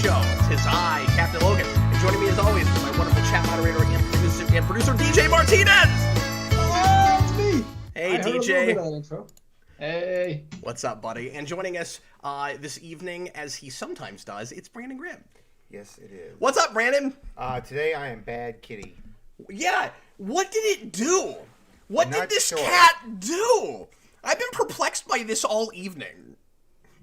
Show. Tis I, Captain Logan, and joining me as always is my wonderful chat moderator and producer DJ Martinez! Hello, it's me! Hey, I heard DJ. a little bit of that intro. Hey. What's up, buddy? And joining us this evening, as he sometimes does, it's Brandon Grimm. Yes, it is. What's up, Brandon? Today I am Bad Kitty. Yeah, what did it do? What did this sure. cat do? I've been perplexed by this all evening.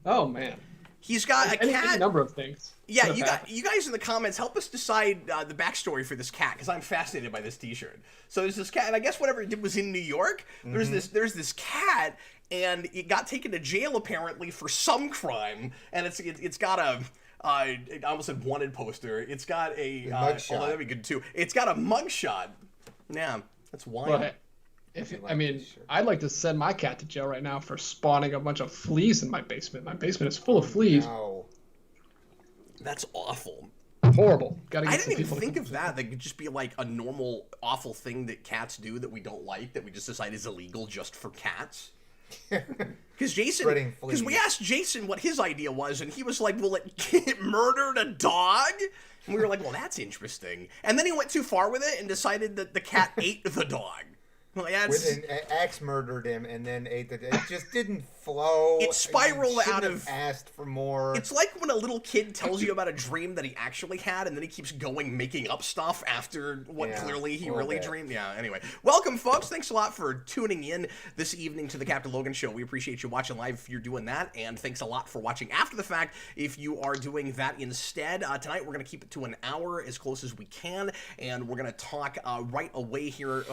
Oh, man. He's got a cat. Any number of things. Yeah, you guys in the comments, help us decide the backstory for this cat, because I'm fascinated by this T-shirt. So there's this cat, and I guess whatever it did was in New York. There's this cat, and it got taken to jail apparently for some crime, and it's got a. I almost said wanted poster. It's got a mugshot. that'd be good too. It's got a mugshot. Yeah, that's wild. Well, I'd like to send my cat to jail right now for spawning a bunch of fleas in my basement. My basement is full of fleas. No. That's awful. Horrible. Gotta get I some didn't even people think of that. That could just be like a normal, awful thing that cats do that we don't like, that we just decide is illegal just for cats. Because we asked Jason what his idea was, and he was like, well, it murdered a dog? And we were like, well, that's interesting. And then he went too far with it and decided that the cat ate the dog. Well, With an axe murdered him and then ate the. It just didn't flow. It spiraled out of. Asked for more. It's like when a little kid tells you about a dream that he actually had, and then he keeps going making up stuff after what clearly he really dreamed. Yeah. Anyway, welcome, folks. Thanks a lot for tuning in this evening to the Captain Logan Show. We appreciate you watching live if you're doing that, and thanks a lot for watching after the fact if you are doing that instead. Tonight we're gonna keep it to an hour as close as we can, and we're gonna talk right here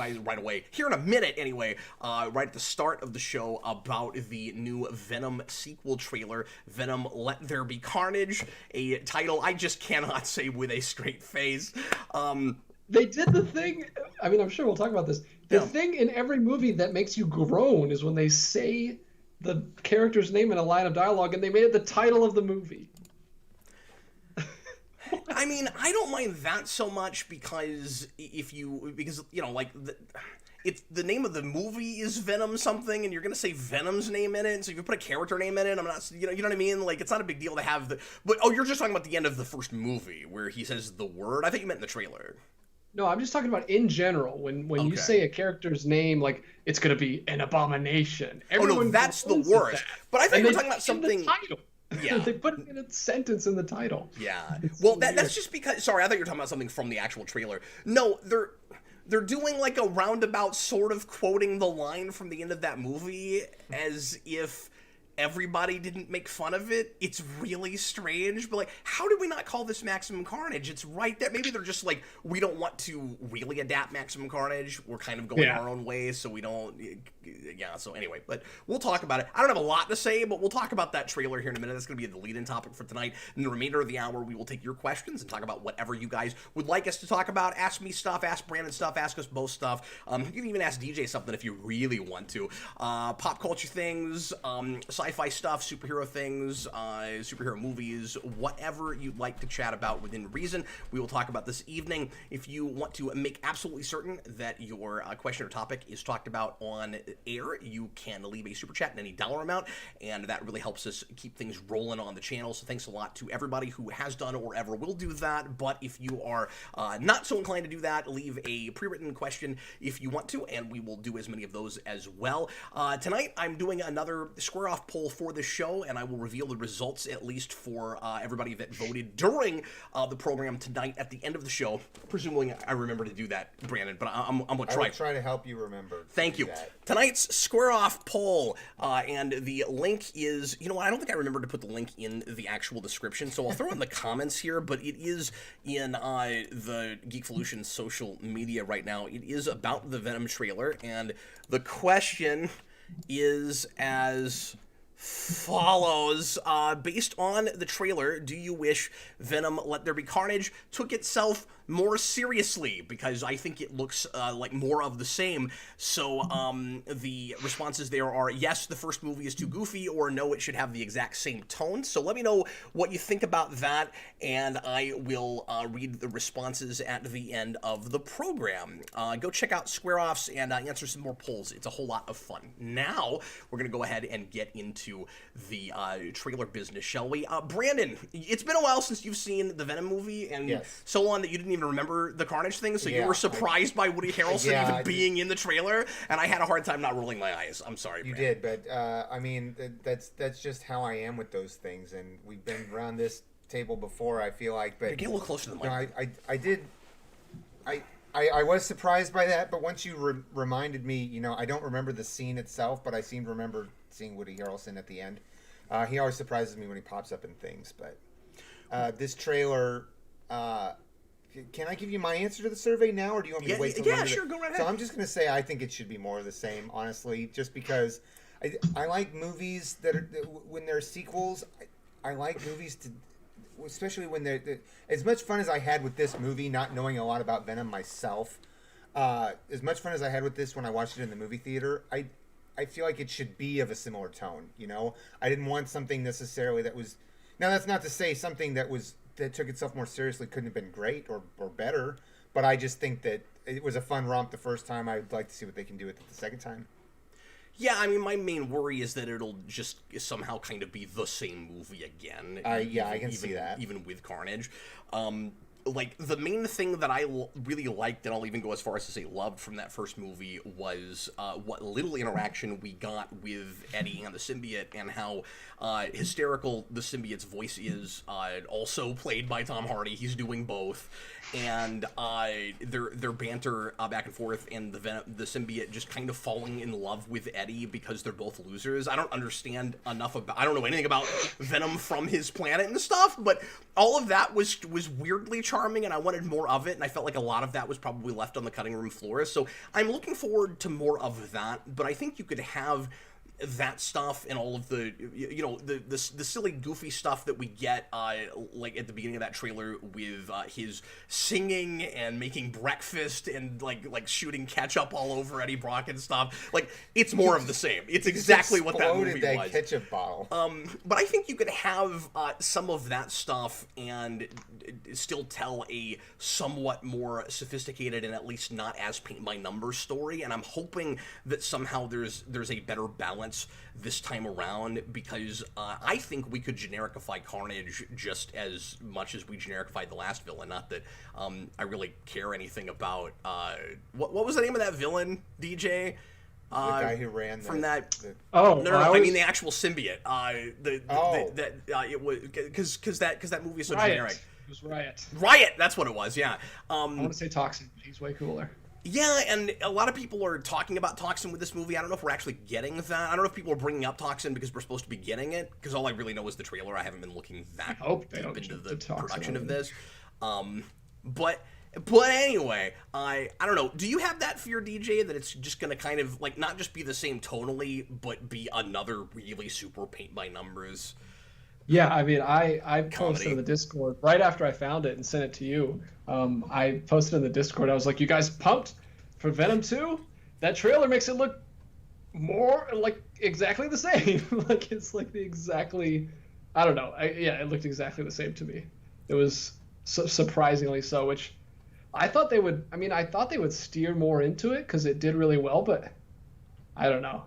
in a minute anyway, right at the start of the show about the new Venom sequel trailer, Venom Let There Be Carnage, a title I just cannot say with a straight face. They did the thing, I mean, I'm sure we'll talk about this. The thing in every movie that makes you groan is when they say the character's name in a line of dialogue and they made it the title of the movie. I mean, I don't mind that so much because it's the name of the movie is Venom something, and you're gonna say Venom's name in it. So if you put a character name in it, I'm not, you know what I mean? Like, it's not a big deal to have the. But you're just talking about the end of the first movie where he says the word. I think you meant in the trailer. No, I'm just talking about in general. When you say a character's name, like it's gonna be an abomination. Everyone that's the worst. But I think we're talking about something. The title. Yeah. They put it in a sentence in the title. Yeah. Well, that's just because. Sorry, I thought you were talking about something from the actual trailer. No, they're doing like a roundabout sort of quoting the line from the end of that movie as if everybody didn't make fun of it. It's really strange, but like, how did we not call this Maximum Carnage? It's right there. Maybe they're just like, we don't want to really adapt Maximum Carnage. We're kind of going our own way, so we don't. Yeah, so anyway, but we'll talk about it. I don't have a lot to say, but we'll talk about that trailer here in a minute. That's going to be the lead-in topic for tonight. In the remainder of the hour, we will take your questions and talk about whatever you guys would like us to talk about. Ask me stuff, ask Brandon stuff, ask us both stuff. You can even ask DJ something if you really want to. Pop culture things, sci-fi stuff, superhero things, superhero movies, whatever you'd like to chat about within reason, we will talk about this evening. If you want to make absolutely certain that your question or topic is talked about on air, you can leave a super chat in any dollar amount, and that really helps us keep things rolling on the channel. So thanks a lot to everybody who has done or ever will do that. But if you are not so inclined to do that, leave a pre-written question if you want to, and we will do as many of those as well. Tonight I'm doing another square off poll for the show, and I will reveal the results at least for everybody that voted during the program tonight at the end of the show, presuming I remember to do that, Brandon, but I'm gonna try. I will try to help you remember. Thank you. Tonight's square off poll, and the link is, you know what, I don't think I remembered to put the link in the actual description, so I'll throw it in the comments here, but it is in the Geekvolution social media right now. It is about the Venom trailer, and the question is as follows. Based on the trailer, do you wish Venom Let There Be Carnage took itself more seriously, because I think it looks like more of the same. So the responses there are, yes, the first movie is too goofy, or no, it should have the exact same tone. So let me know what you think about that, and I will read the responses at the end of the program. Go check out Square Offs and answer some more polls. It's a whole lot of fun. Now, we're going to go ahead and get into the trailer business, shall we? Brandon, it's been a while since you've seen the Venom movie, and so long that you didn't even remember the Carnage thing, so you were surprised by Woody Harrelson even being in the trailer, and I had a hard time not rolling my eyes. I'm sorry, Brandon. You did, but I mean, that's just how I am with those things, and we've been around this table before, I feel like, but... Get a little closer to the mic. I was surprised by that, but once you reminded me, I don't remember the scene itself, but I seem to remember seeing Woody Harrelson at the end. He always surprises me when he pops up in things, but this trailer... can I give you my answer to the survey now, or do you want me to wait till Yeah, sure, go right ahead. So I'm just going to say I think it should be more of the same, honestly, just because I like movies that are, when they're sequels, I like movies to... especially when they're as much fun as I had with this movie, not knowing a lot about Venom myself, as much fun as I had with this when I watched it in the movie theater, I feel like it should be of a similar tone, I didn't want something necessarily that was... Now, that's not to say something that took itself more seriously couldn't have been great or better, but I just think that it was a fun romp the first time. I'd like to see what they can do with it the second time. Yeah, I mean, my main worry is that it'll just somehow kind of be the same movie again. I can see that. Even with Carnage. Like, the main thing that I really liked, and I'll even go as far as to say loved from that first movie, was what little interaction we got with Eddie and the symbiote, and how hysterical the symbiote's voice is, also played by Tom Hardy. He's doing both. And their banter back and forth, and the symbiote just kind of falling in love with Eddie because they're both losers. I don't understand enough about... I don't know anything about Venom from his planet and stuff, but all of that was weirdly charming, and I wanted more of it, and I felt like a lot of that was probably left on the cutting room floor. So I'm looking forward to more of that, but I think you could have that stuff and all of the the silly goofy stuff that we get like at the beginning of that trailer with his singing and making breakfast and like shooting ketchup all over Eddie Brock and stuff. Like, it's more of the same. It's exactly what that movie was. Ketchup bottle. But I think you could have some of that stuff and still tell a somewhat more sophisticated and at least not as paint by numbers story, and I'm hoping that somehow there's a better balance this time around, because I think we could genericify Carnage just as much as we genericified the last villain. Not that I really care anything about what was the name of that villain, DJ? The guy who ran from that. No, I mean the actual symbiote. It was because that movie is so generic. It was Riot. Riot, that's what it was. Yeah. I want to say Toxin. He's way cooler. Yeah, and a lot of people are talking about Toxin with this movie. I don't know if we're actually getting that. I don't know if people are bringing up Toxin because we're supposed to be getting it, because all I really know is the trailer. I haven't been looking that deep into the production of this. But anyway, I don't know. Do you have that fear, DJ, that it's just going to kind of, like, not just be the same tonally, but be another really super paint by numbers? Yeah, I mean, I posted in the Discord right after I found it and sent it to you. I posted in the Discord. I was like, "You guys pumped for Venom 2? That trailer makes it look more like exactly the same. Like, it's like the exactly. I don't know. It looked exactly the same to me. It was surprisingly so. Which I thought they would. I mean, I thought they would steer more into it because it did really well. But I don't know.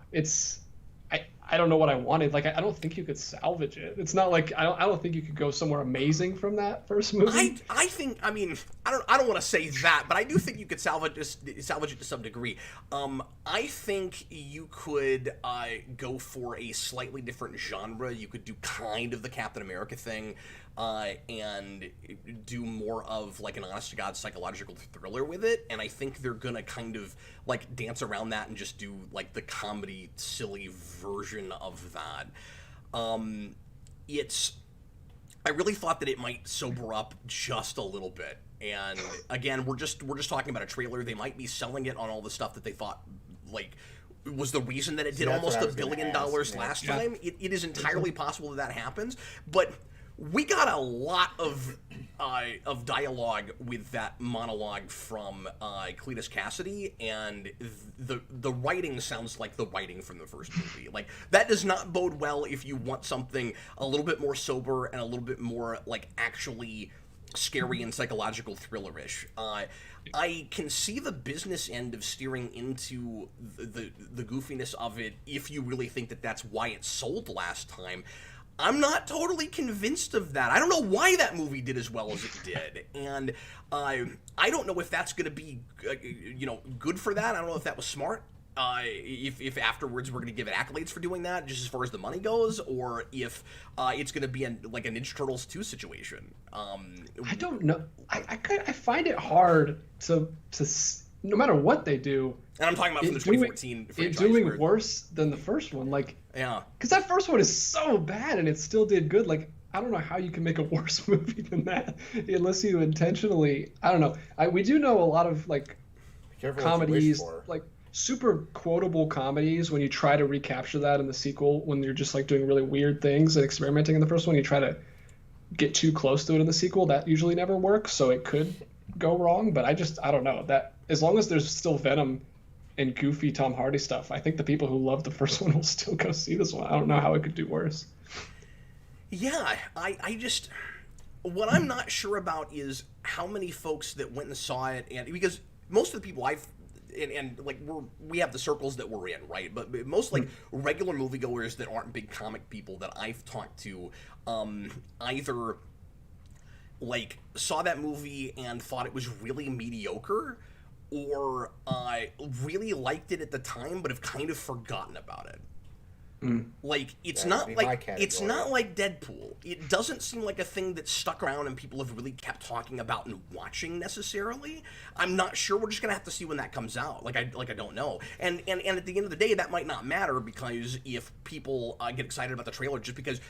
I don't know what I wanted. Like, I don't think you could salvage it. It's not like I don't think you could go somewhere amazing from that first movie. I think, I mean, I don't want to say that, but I do think you could salvage it to some degree. I think you could go for a slightly different genre. You could do kind of the Captain America thing, and do more of like an honest to God psychological thriller with it. And I think they're gonna kind of like dance around that and just do like the comedy silly version of that. I really thought that it might sober up just a little bit. And again, we're just talking about a trailer. They might be selling it on all the stuff that they thought like was the reason that it did almost $1 billion last time. It is entirely possible that happens, but we got a lot of dialogue with that monologue from Cletus Cassidy, and the writing sounds like the writing from the first movie. Like, that does not bode well if you want something a little bit more sober and a little bit more, like, actually scary and psychological thrillerish. I can see the business end of steering into the goofiness of it if you really think that that's why it sold last time. I'm not totally convinced of that. I don't know why that movie did as well as it did, and I don't know if that's going to be, good for that. I don't know if that was smart. If afterwards we're going to give it accolades for doing that, just as far as the money goes, or if it's going to be like a Ninja Turtles 2 situation. I don't know. I find it hard to no matter what they do. And I'm talking about from the 2014 franchise. It's doing worse than the first one. Like, yeah, because that first one is so bad and it still did good. Like, I don't know how you can make a worse movie than that unless you intentionally. I don't know. We do know a lot of like comedies, like super quotable comedies. When you try to recapture that in the sequel, when you're just like doing really weird things and experimenting in the first one, you try to get too close to it in the sequel. That usually never works, so it could go wrong. But I don't know that as long as there's still Venom and goofy Tom Hardy stuff, I think the people who love the first one will still go see this one. I don't know how it could do worse. Yeah, I just, what I'm not sure about is how many folks that went and saw it, and because most of the people we have the circles that we're in, right? But most like regular moviegoers that aren't big comic people that I've talked to, either like saw that movie and thought it was really mediocre, or really liked it at the time but have kind of forgotten about it. Like, it's not like Deadpool. It doesn't seem like a thing that stuck around and people have really kept talking about and watching necessarily. I'm not sure. We're just gonna have to see when that comes out. I don't know. And at the end of the day, that might not matter, because if people get excited about the trailer just because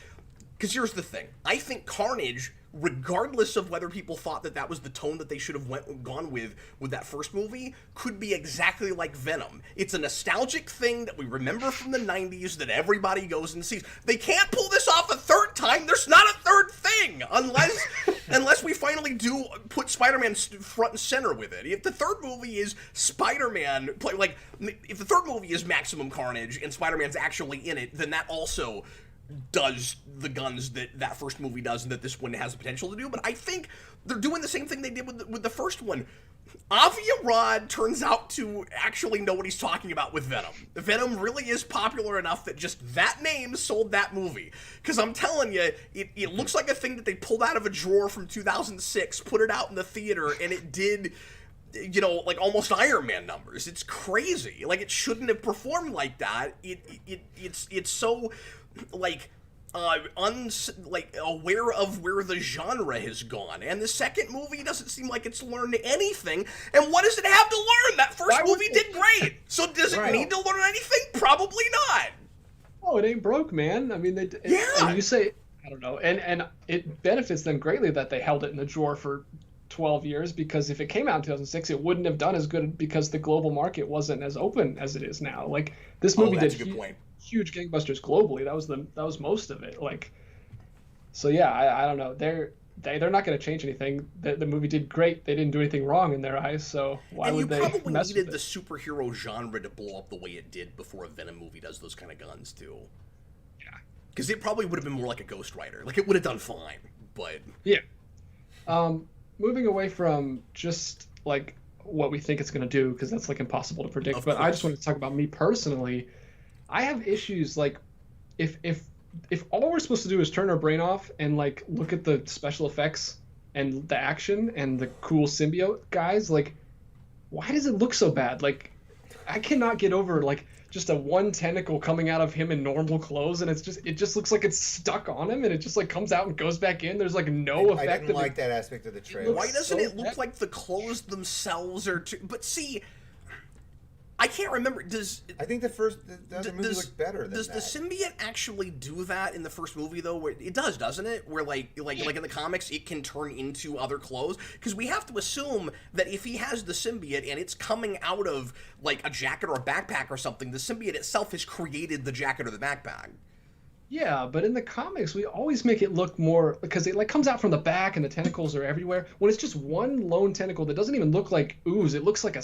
here's the thing. I think Carnage, regardless of whether people thought that was the tone that they should have gone with that first movie, could be exactly like Venom. It's a nostalgic thing that we remember from the 90s that everybody goes and sees. They can't pull this off a third time. There's not a third thing unless we finally do put Spider-Man front and center with it. If the third movie is Spider-Man, if the third movie is Maximum Carnage and Spider-Man's actually in it, then that also does the guns that first movie does and that this one has the potential to do. But I think they're doing the same thing they did with the first one. Avi Arad turns out to actually know what he's talking about with Venom. Venom really is popular enough that just that name sold that movie. Because I'm telling you, it looks like a thing that they pulled out of a drawer from 2006, put it out in the theater, and it did, like almost Iron Man numbers. It's crazy. Like, it shouldn't have performed like that. It's so aware of where the genre has gone, and the second movie doesn't seem like it's learned anything. And what does it have to learn? That first movie did great, so does it need to learn anything? Probably not. Oh, it ain't broke, man. I mean, and you say, I don't know, and it benefits them greatly that they held it in the drawer for 12 years, because if it came out in 2006, it wouldn't have done as good because the global market wasn't as open as it is now. Like, this movie did huge gangbusters globally. That was most of it. Like, so yeah, I don't know. They're not going to change anything. The movie did great. They didn't do anything wrong in their eyes. So why would they? And you probably needed the superhero genre to blow up the way it did before a Venom movie does those kind of guns too. Yeah, because it probably would have been more like a Ghost Rider. Like, it would have done fine, but yeah. Moving away from just like what we think it's going to do, because that's like impossible to predict. But I just want to talk about me personally. I have issues like if all we're supposed to do is turn our brain off and like look at the special effects and the action and the cool symbiote guys, like, why does it look so bad? Like, I cannot get over like just a one tentacle coming out of him in normal clothes, and it just looks like it's stuck on him, and it just like comes out and goes back in. There's like no effect. I didn't like that aspect of the trailer. Why doesn't it look like the clothes themselves are too? But see, I can't remember. I think the other movie looked better than that. Does the symbiote actually do that in the first movie though? Where it does, doesn't it? Where like in the comics, it can turn into other clothes. Because we have to assume that if he has the symbiote and it's coming out of like a jacket or a backpack or something, the symbiote itself has created the jacket or the backpack. Yeah, but in the comics, we always make it look more because it like comes out from the back and the tentacles are everywhere. When it's just one lone tentacle that doesn't even look like ooze, it looks like a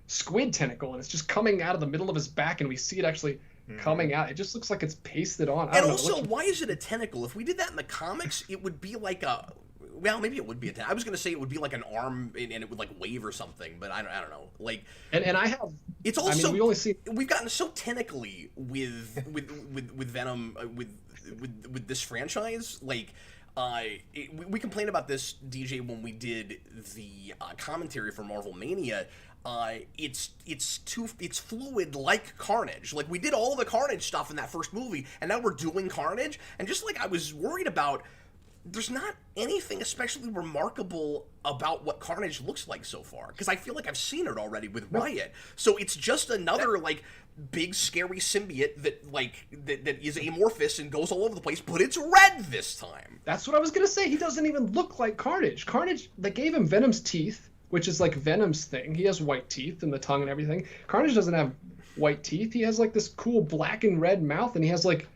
squid tentacle, and it's just coming out of the middle of his back, and we see it actually coming out. It just looks like it's pasted on. And also, why is it a tentacle? If we did that in the comics, it would be like a. Well, maybe it would be a tentacle. I was gonna say it would be like an arm and it would like wave or something, but I don't know. Like, and I have. It's also we only see. We've gotten so tentacly with Venom with this franchise. Like, we complained about this, DJ, when we did the commentary for Marvel Mania. It's fluid like Carnage. Like, we did all the Carnage stuff in that first movie, and now we're doing Carnage. And just like I was worried about, there's not anything especially remarkable about what Carnage looks like so far, because I feel like I've seen it already with Riot. So it's just another like big scary symbiote that is amorphous and goes all over the place, but it's red this time. That's what I was gonna say. He doesn't even look like Carnage. Carnage, they gave him Venom's teeth, which is like Venom's thing. He has white teeth and the tongue and everything. Carnage doesn't have white teeth. He has like this cool black and red mouth, and he has like.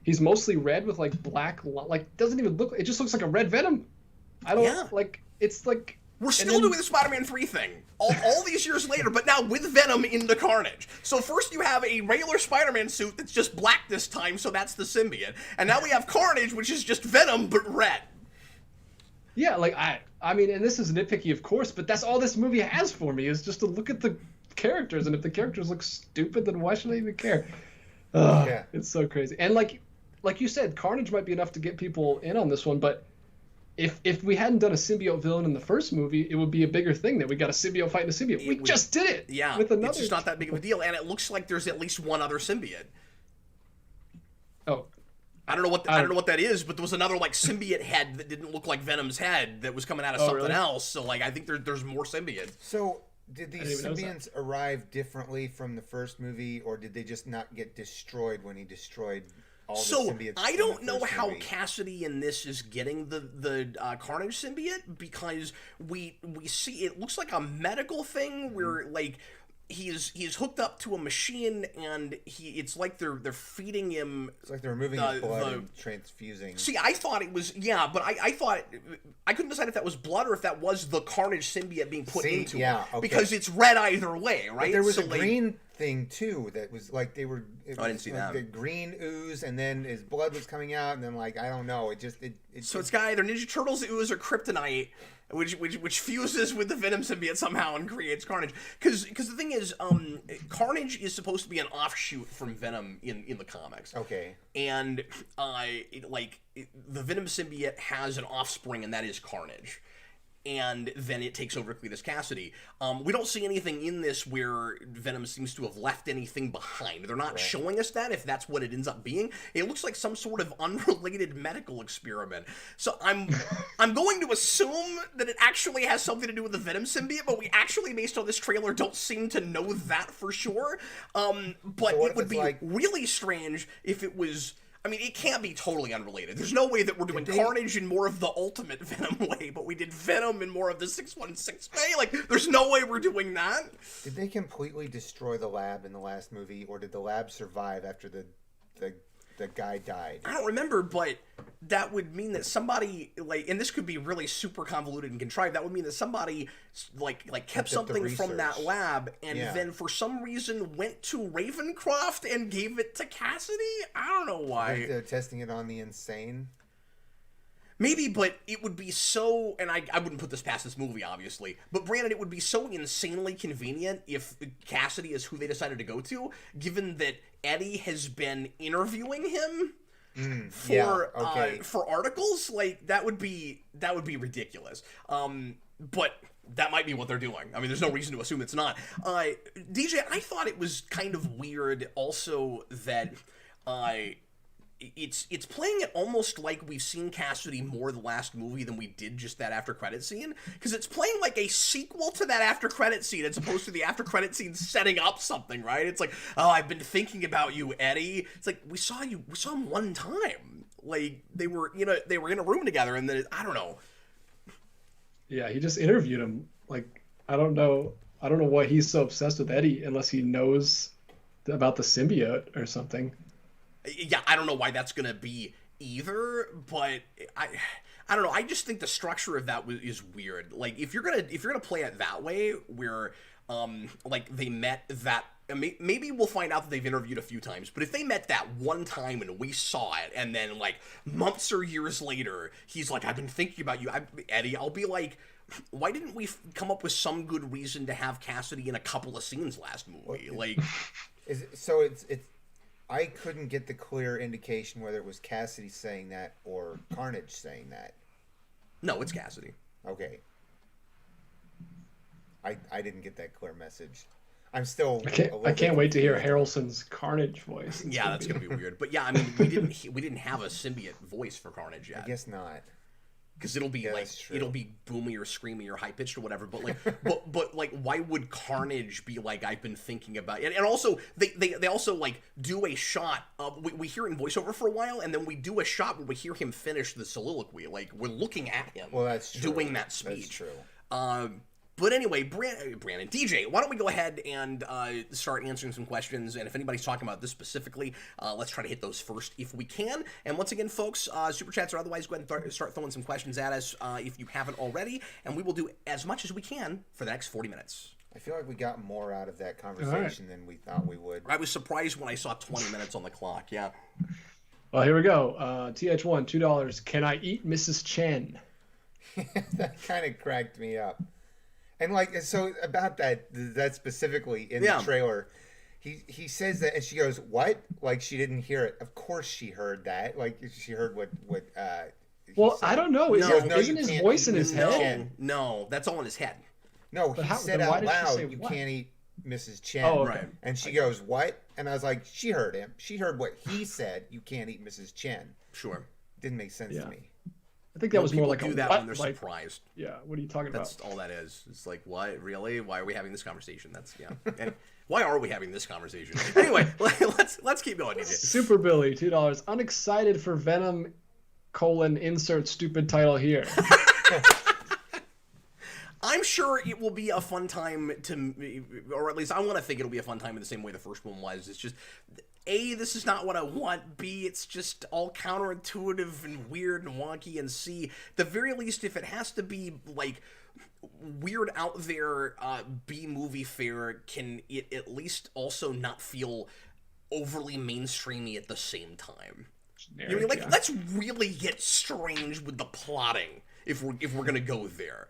He's mostly red with like black, like doesn't even look. It just looks like a red Venom. I don't like. It's like we're still doing the Spider-Man 3 thing all these years later, but now with Venom in the Carnage. So first you have a regular Spider-Man suit that's just black this time, so that's the symbiote, and now we have Carnage, which is just Venom but red. Yeah, like I mean, and this is nitpicky, of course, but that's all this movie has for me is just to look at the characters, and if the characters look stupid, then why should I even care? Yeah. It's so crazy, and like you said, Carnage might be enough to get people in on this one, but if we hadn't done a symbiote villain in the first movie, it would be a bigger thing that we got a symbiote fighting a symbiote. We just did it! Yeah, with another... it's just not that big of a deal, and it looks like there's at least one other symbiote. Oh. I don't know what that is, but there was another like symbiote head that didn't look like Venom's head that was coming out of something really? else, so like I think there's more symbiotes. So did these symbionts arrive differently from the first movie, or did they just not get destroyed when he destroyed all the symbiotes? I don't know how Cassidy in this is getting the Carnage symbiote, because we see it looks like a medical thing where like he's hooked up to a machine, and it's like they're feeding him. It's like they're removing his blood and transfusing. See, I thought it was but I thought I couldn't decide if that was blood or if that was the Carnage symbiote being put into him, because it's red either way, right? But there was a green thing too that was like I didn't see that. The green ooze, and then his blood was coming out, and then like I don't know, so it's got either Ninja Turtles ooze or kryptonite, which fuses with the Venom symbiote somehow and creates Carnage. Because the thing is, Carnage is supposed to be an offshoot from Venom in the comics. Okay. And the Venom symbiote has an offspring, and that is Carnage. And then it takes over Cletus Cassidy. We don't see anything in this where Venom seems to have left anything behind. They're not showing us that, if that's what it ends up being. It looks like some sort of unrelated medical experiment. So I'm going to assume that it actually has something to do with the Venom symbiote, but we actually, based on this trailer, don't seem to know that for sure. But so it would be really strange if it was... I mean, it can't be totally unrelated. There's no way that we're doing Carnage in more of the Ultimate Venom way, but we did Venom in more of the 616 way. Like, there's no way we're doing that. Did they completely destroy the lab in the last movie, or did the lab survive after the guy died? I don't remember, but that would mean that somebody, like, and this could be really super convoluted and contrived, that would mean that somebody, like kept something from that lab, and then for some reason went to Ravencroft and gave it to Cassidy? I don't know why. They're testing it on the insane? Maybe, but it would be so, and I wouldn't put this past this movie, obviously, but Brandon, it would be so insanely convenient if Cassidy is who they decided to go to, given that Eddie has been interviewing him for articles. Like, that would be ridiculous. But that might be what they're doing. I mean, there's no reason to assume it's not. DJ, I thought it was kind of weird also that it's playing it almost like we've seen Cassidy more the last movie than we did just that after credit scene, because it's playing like a sequel to that after credit scene as opposed to the after credit scene setting up something, right? It's like, oh, I've been thinking about you, Eddie. It's like, we saw him one time. Like, they were in a room together, and then I don't know. Yeah, he just interviewed him. Like, I don't know why he's so obsessed with Eddie unless he knows about the symbiote or something. yeah, I don't know why that's gonna be either, but I don't know. I just think the structure of that is weird. Like if you're gonna play it that way, where like they met that. Maybe we'll find out that they've interviewed a few times, but if they met that one time and we saw it, and then like months or years later, he's like, "I've been thinking about you, Eddie." I'll be like, "Why didn't we come up with some good reason to have Cassidy in a couple of scenes last movie?" Like, it's. I couldn't get the clear indication whether it was Cassidy saying that or Carnage saying that. No, it's Cassidy. Okay. I didn't get that clear message. I'm still. I can't wait to hear Harrelson's Carnage voice. That's gonna be weird. But yeah, I mean, we didn't have a symbiote voice for Carnage yet. I guess not. Because it'll be it'll be boomy or screamy or high pitched or whatever. But like, but like, why would Carnage be like, I've been thinking about it? And also they also like do a shot. We hear it in voiceover for a while, and then we do a shot where we hear him finish the soliloquy. Like we're looking at him. Well, that's true. Doing that speech. That's true. But anyway, Brandon, DJ, why don't we go ahead and start answering some questions? And if anybody's talking about this specifically, let's try to hit those first if we can. And once again, folks, super chats or otherwise, go ahead and start throwing some questions at us if you haven't already. And we will do as much as we can for the next 40 minutes. I feel like we got more out of that conversation than we thought we would. I was surprised when I saw 20 minutes on the clock, yeah. Well, here we go. TH1, $2. Can I eat Mrs. Chen? That kind of cracked me up. And like, so about that specifically in the trailer, he says that, and she goes, "What?" Like she didn't hear it. Of course she heard that. Like she heard what. Well, I don't know. Isn't his voice in his head? No, that's all in his head. No, he said out loud, "You can't eat Mrs. Chen." Oh, right. And she goes, "What?" And I was like, she heard him. She heard what he said. You can't eat Mrs. Chen. Sure. Didn't make sense to me. I think that was more like do that when they're surprised. Yeah, what are you talking about? That's all that is. It's like, what? Really? Why are we having this conversation? That's And why are we having this conversation? Anyway, let's keep going, DJ. Super Billy, $2. Unexcited for Venom: insert stupid title here. I'm sure it will be a fun time or at least I want to think it'll be a fun time in the same way the first one was. It's just, A, this is not what I want. B, it's just all counterintuitive and weird and wonky. And C, the very least, if it has to be like weird out there B-movie fare, can it at least also not feel overly mainstreamy at the same time? Generic, you know, like let's really get strange with the plotting if we're gonna go there.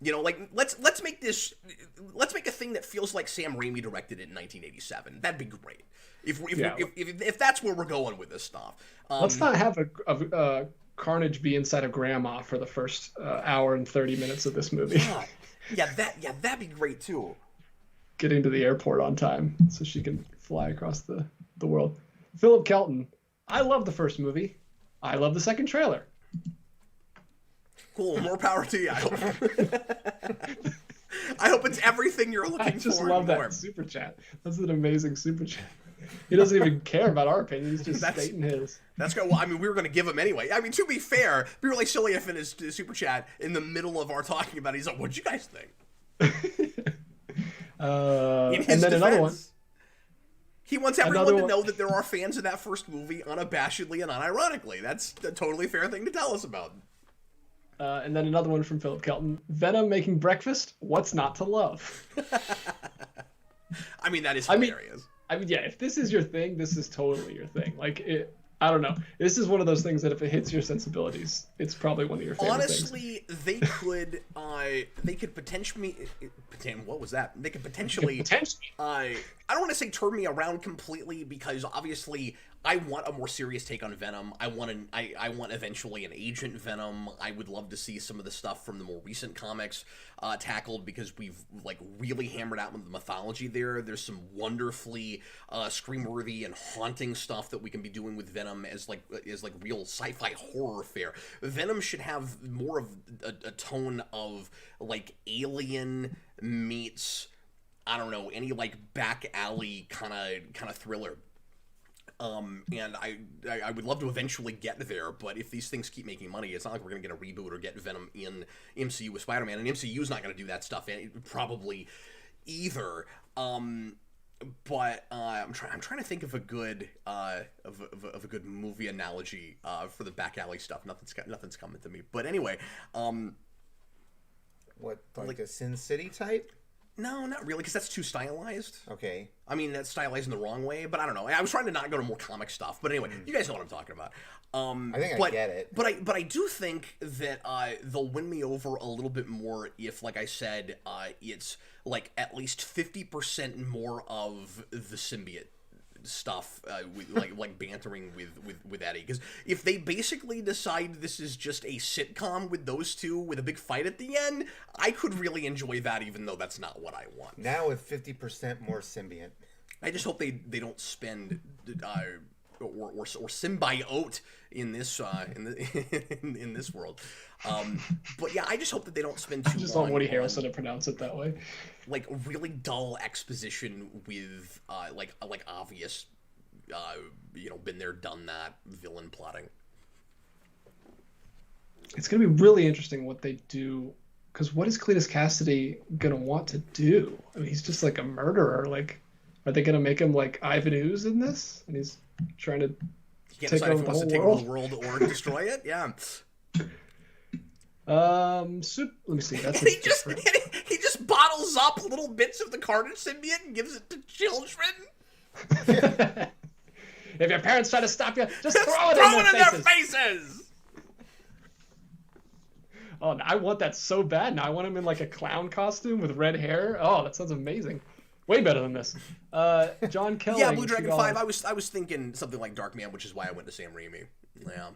You know, like let's make a thing that feels like Sam Raimi directed it in 1987. That'd be great. If that's where we're going with this stuff. Let's not have a Carnage be inside of Grandma for the first hour and 30 minutes of this movie. That'd be great too. Getting to the airport on time so she can fly across the world. Philip Kelton, I love the first movie. I love the second trailer. Cool, more power to you. I hope it's everything you're looking for. I just love that super chat. That's an amazing super chat. He doesn't even care about our opinion. He's just stating his. That's good. Well, I mean, we were going to give him anyway. I mean, to be fair, it'd be really silly if in his super chat, in the middle of our talking about it, he's like, "What'd you guys think?" And then another one. He wants everyone to know that there are fans of that first movie unabashedly and unironically. That's a totally fair thing to tell us about. And then another one from Philip Kelton. Venom making breakfast? What's not to love? I mean, that is hilarious. I mean, yeah, if this is your thing, this is totally your thing. Like, I don't know. This is one of those things that if it hits your sensibilities, it's probably one of your favorite Honestly, things. They could potentially, what was that? They could potentially, I don't want to say turn me around completely because obviously I want a more serious take on Venom. I want eventually an Agent Venom. I would love to see some of the stuff from the more recent comics tackled because we've like really hammered out with the mythology there. There's some wonderfully scream-worthy and haunting stuff that we can be doing with Venom as real sci-fi horror fare. Venom should have more of a tone of like Alien meets, I don't know, any like back alley kind of thriller. And I would love to eventually get there, but if these things keep making money, it's not like we're going to get a reboot or get Venom in MCU with Spider-Man, and MCU's not going to do that stuff probably either. But I'm trying to think of a good of a good movie analogy for the back alley stuff. Nothing's coming to me. But anyway, what, like a Sin City type? no, not really, because that's too stylized. Okay. I mean, that's stylized in the wrong way, but I don't know. I was trying to not go to more comic stuff, but anyway, you guys know what I'm talking about. I think I get it. But I do think that they'll win me over a little bit more if, like I said, it's like at least 50% more of the symbiote stuff, like bantering with Eddie. Because if they basically decide this is just a sitcom with those two with a big fight at the end, I could really enjoy that, even though that's not what I want. Now with 50% more symbiote. I just hope they don't spend or symbiote in this in this world. But yeah, I just hope that they don't spend too long. I just want Woody Harrelson to pronounce it that way. Like really dull exposition with like obvious been there done that villain plotting. It's gonna be really interesting what they do, because what is Cletus Cassidy gonna want to do? I mean, he's just like a murderer. Like, are they gonna make him like Ivan Ooze in this? And he's trying to take over the whole world? The world or destroy it. Yeah. Let me see. That's and he just bottles up little bits of the Carnage symbiote and gives it to children. If your parents try to stop you, just throw it in their faces. Oh, I want that so bad. Now I want him in like a clown costume with red hair. Oh, that sounds amazing. Way better than this. John Kelly. Yeah, Blue Dragon 5. I was thinking something like Darkman, which is why I went to Sam Raimi. Yeah.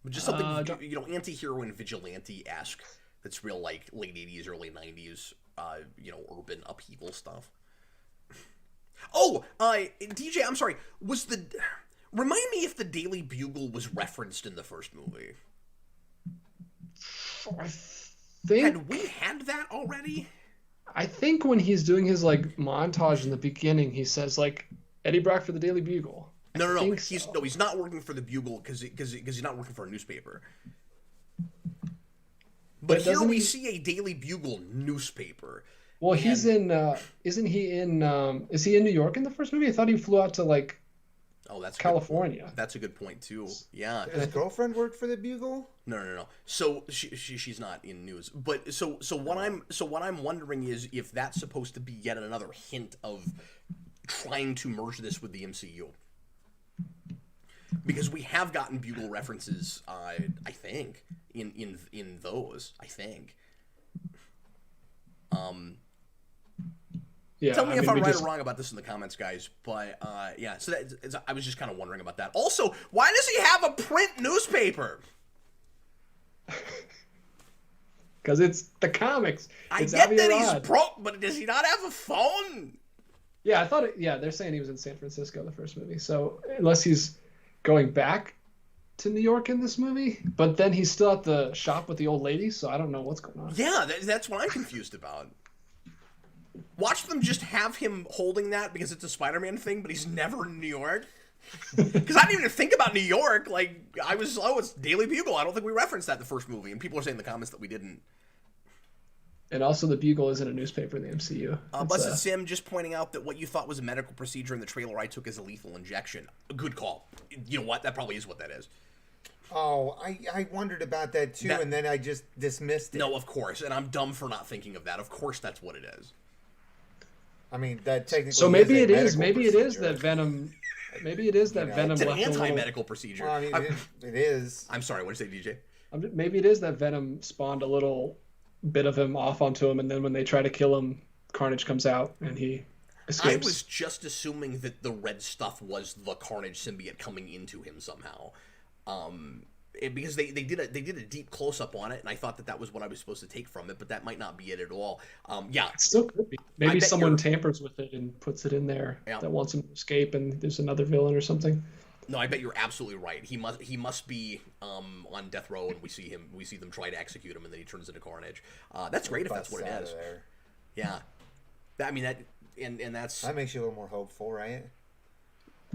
But just something, anti-hero and vigilante-esque. That's real, like, late 80s, early 90s, urban upheaval stuff. Oh, DJ, I'm sorry. Remind me if the Daily Bugle was referenced in the first movie. I think... Had we had that already? I think when he's doing his, like, montage in the beginning, he says, like, Eddie Brock for the Daily Bugle. No. He's not working for the Bugle because he's not working for a newspaper. But here we see a Daily Bugle newspaper. Well, he's in. Isn't he in? Is he in New York in the first movie? I thought he flew out to like. Oh, that's California. That's a good point too. Yeah. His girlfriend worked for the Bugle? No. So she's not in news. But so what I'm wondering is if that's supposed to be yet another hint of trying to merge this with the MCU. Because we have gotten Bugle references, I think, in those. I think. Yeah, tell me if I'm right or wrong about this in the comments, guys. But yeah, so I was just kind of wondering about that. Also, why does he have a print newspaper? Because it's the comics. I get that he's broke, but does he not have a phone? Yeah, I thought. They're saying he was in San Francisco the first movie. So unless he's going back to New York in this movie, but then he's still at the shop with the old lady, so I don't know what's going on. Yeah, that's what I'm confused about. Watch them just have him holding that because it's a Spider-Man thing, but he's never in New York. Because I didn't even think about New York. Like, it's Daily Bugle. I don't think we referenced that in the first movie, and people are saying in the comments that we didn't. And also, the Bugle isn't a newspaper in the MCU. Blessed Sim just pointing out that what you thought was a medical procedure in the trailer I took as a lethal injection. Good call. You know what? That probably is what that is. Oh, I wondered about that too, and then I just dismissed it. No, of course, and I'm dumb for not thinking of that. Of course, that's what it is. I mean, that technically. So maybe it is. Maybe it is that Venom. Maybe it is that Venom. It's an left anti-medical procedure. Well, I mean, it is. I'm sorry. What did you say, DJ? Maybe it is that Venom spawned a little bit of him off onto him, and then when they try to kill him, Carnage comes out and he escapes. I was just assuming that the red stuff was the Carnage symbiote coming into him somehow. Because they did a deep close up on it, and I thought that was what I was supposed to take from it, but that might not be it at all. Yeah, it still could be. Maybe someone tampers with it and puts it in there that wants him to escape, and there's another villain or something. No, I bet you're absolutely right. He must be on death row, and we see them try to execute him, and then he turns into Carnage. That's great if that's what it is. Yeah, I mean that, and that makes you a little more hopeful, right?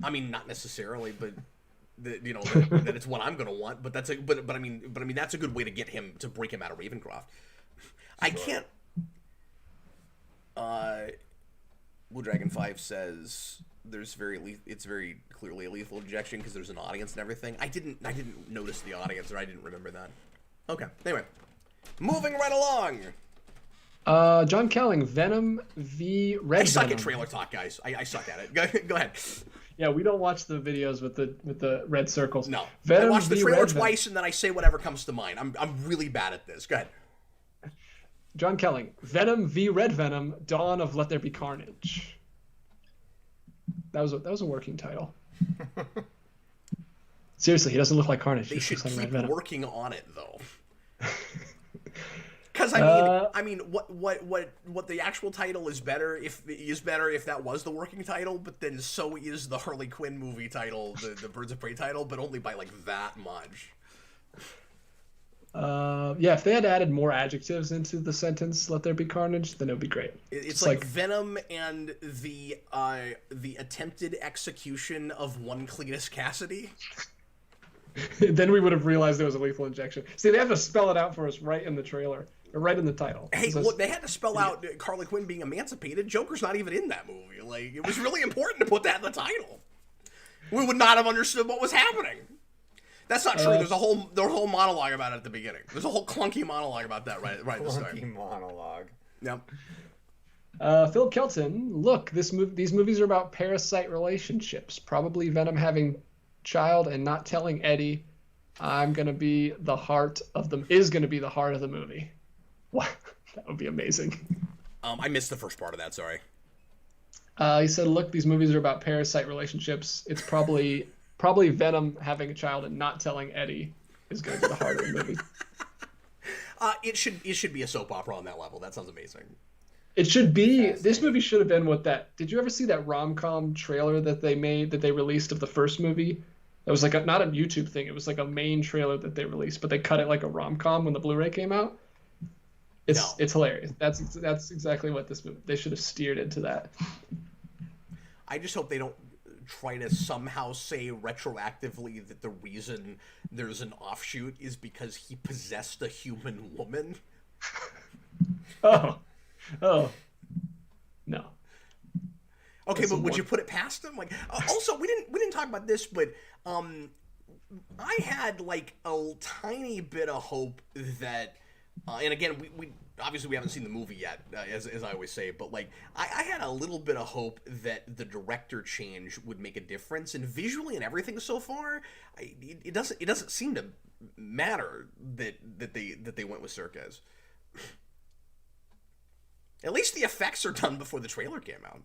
I mean, not necessarily, but. That it's what I'm gonna want, but I mean that's a good way to get him to break him out of Ravencroft. Sure. I can't. Blue Dragon 5 says it's very clearly a lethal injection because there's an audience and everything. I didn't notice the audience, or I didn't remember that. Okay. Anyway, moving right along. John Kelling, Venom v. Red I suck Venom. at trailer talk, guys. I suck at it. Go ahead. Yeah, we don't watch the videos with the red circles. No. Venom I watch the v. trailer Red twice and then I say whatever comes to mind. I'm really bad at this. Go ahead. John Kelling, Venom v. Red Venom, Dawn of Let There Be Carnage. That was a working title. Seriously, he doesn't look like Carnage. They He should looks like keep Red Venom. working on it though. Because I mean, what the actual title is better if that was the working title, but then so is the Harley Quinn movie title, the Birds of Prey title, but only by like that much. Yeah, if they had added more adjectives into the sentence "Let there be carnage," then it would be great. It's like Venom and the attempted execution of one Cletus Cassidy. Then we would have realized it was a lethal injection. See, they have to spell it out for us right in the trailer, or right in the title. Hey, look, they had to spell out Harley Quinn being emancipated. Joker's not even in that movie. Like, it was really important to put that in the title. We would not have understood what was happening. That's not true. There's a whole monologue about it at the beginning. There's a whole clunky monologue about that right at the start. Clunky monologue. Yep. Phil Kelton, look, these movies are about parasite relationships. Probably Venom having child and not telling Eddie. Is going to be the heart of the movie. Wow, that would be amazing. I missed the first part of that. Sorry. He said, look, these movies are about parasite relationships. It's probably Venom having a child and not telling Eddie is going to be the heart of the movie. It should be a soap opera on that level. That sounds amazing. It should be. This movie should have been what that. Did you ever see that rom-com trailer that they released of the first movie? It was like not a YouTube thing. It was like a main trailer that they released, but they cut it like a rom-com when the Blu-ray came out. It's hilarious. That's exactly what this movie. They should have steered into that. I just hope they don't try to somehow say retroactively that the reason there's an offshoot is because he possessed a human woman. Oh, no. Okay, but would you put it past him? Like, also, we didn't talk about this, but I had like a tiny bit of hope that, and again, we obviously we haven't seen the movie yet, as I always say, but like I had a little bit of hope that the director change would make a difference, and visually and everything so far, it doesn't seem to matter that they went with Serkis. At least the effects are done before the trailer came out.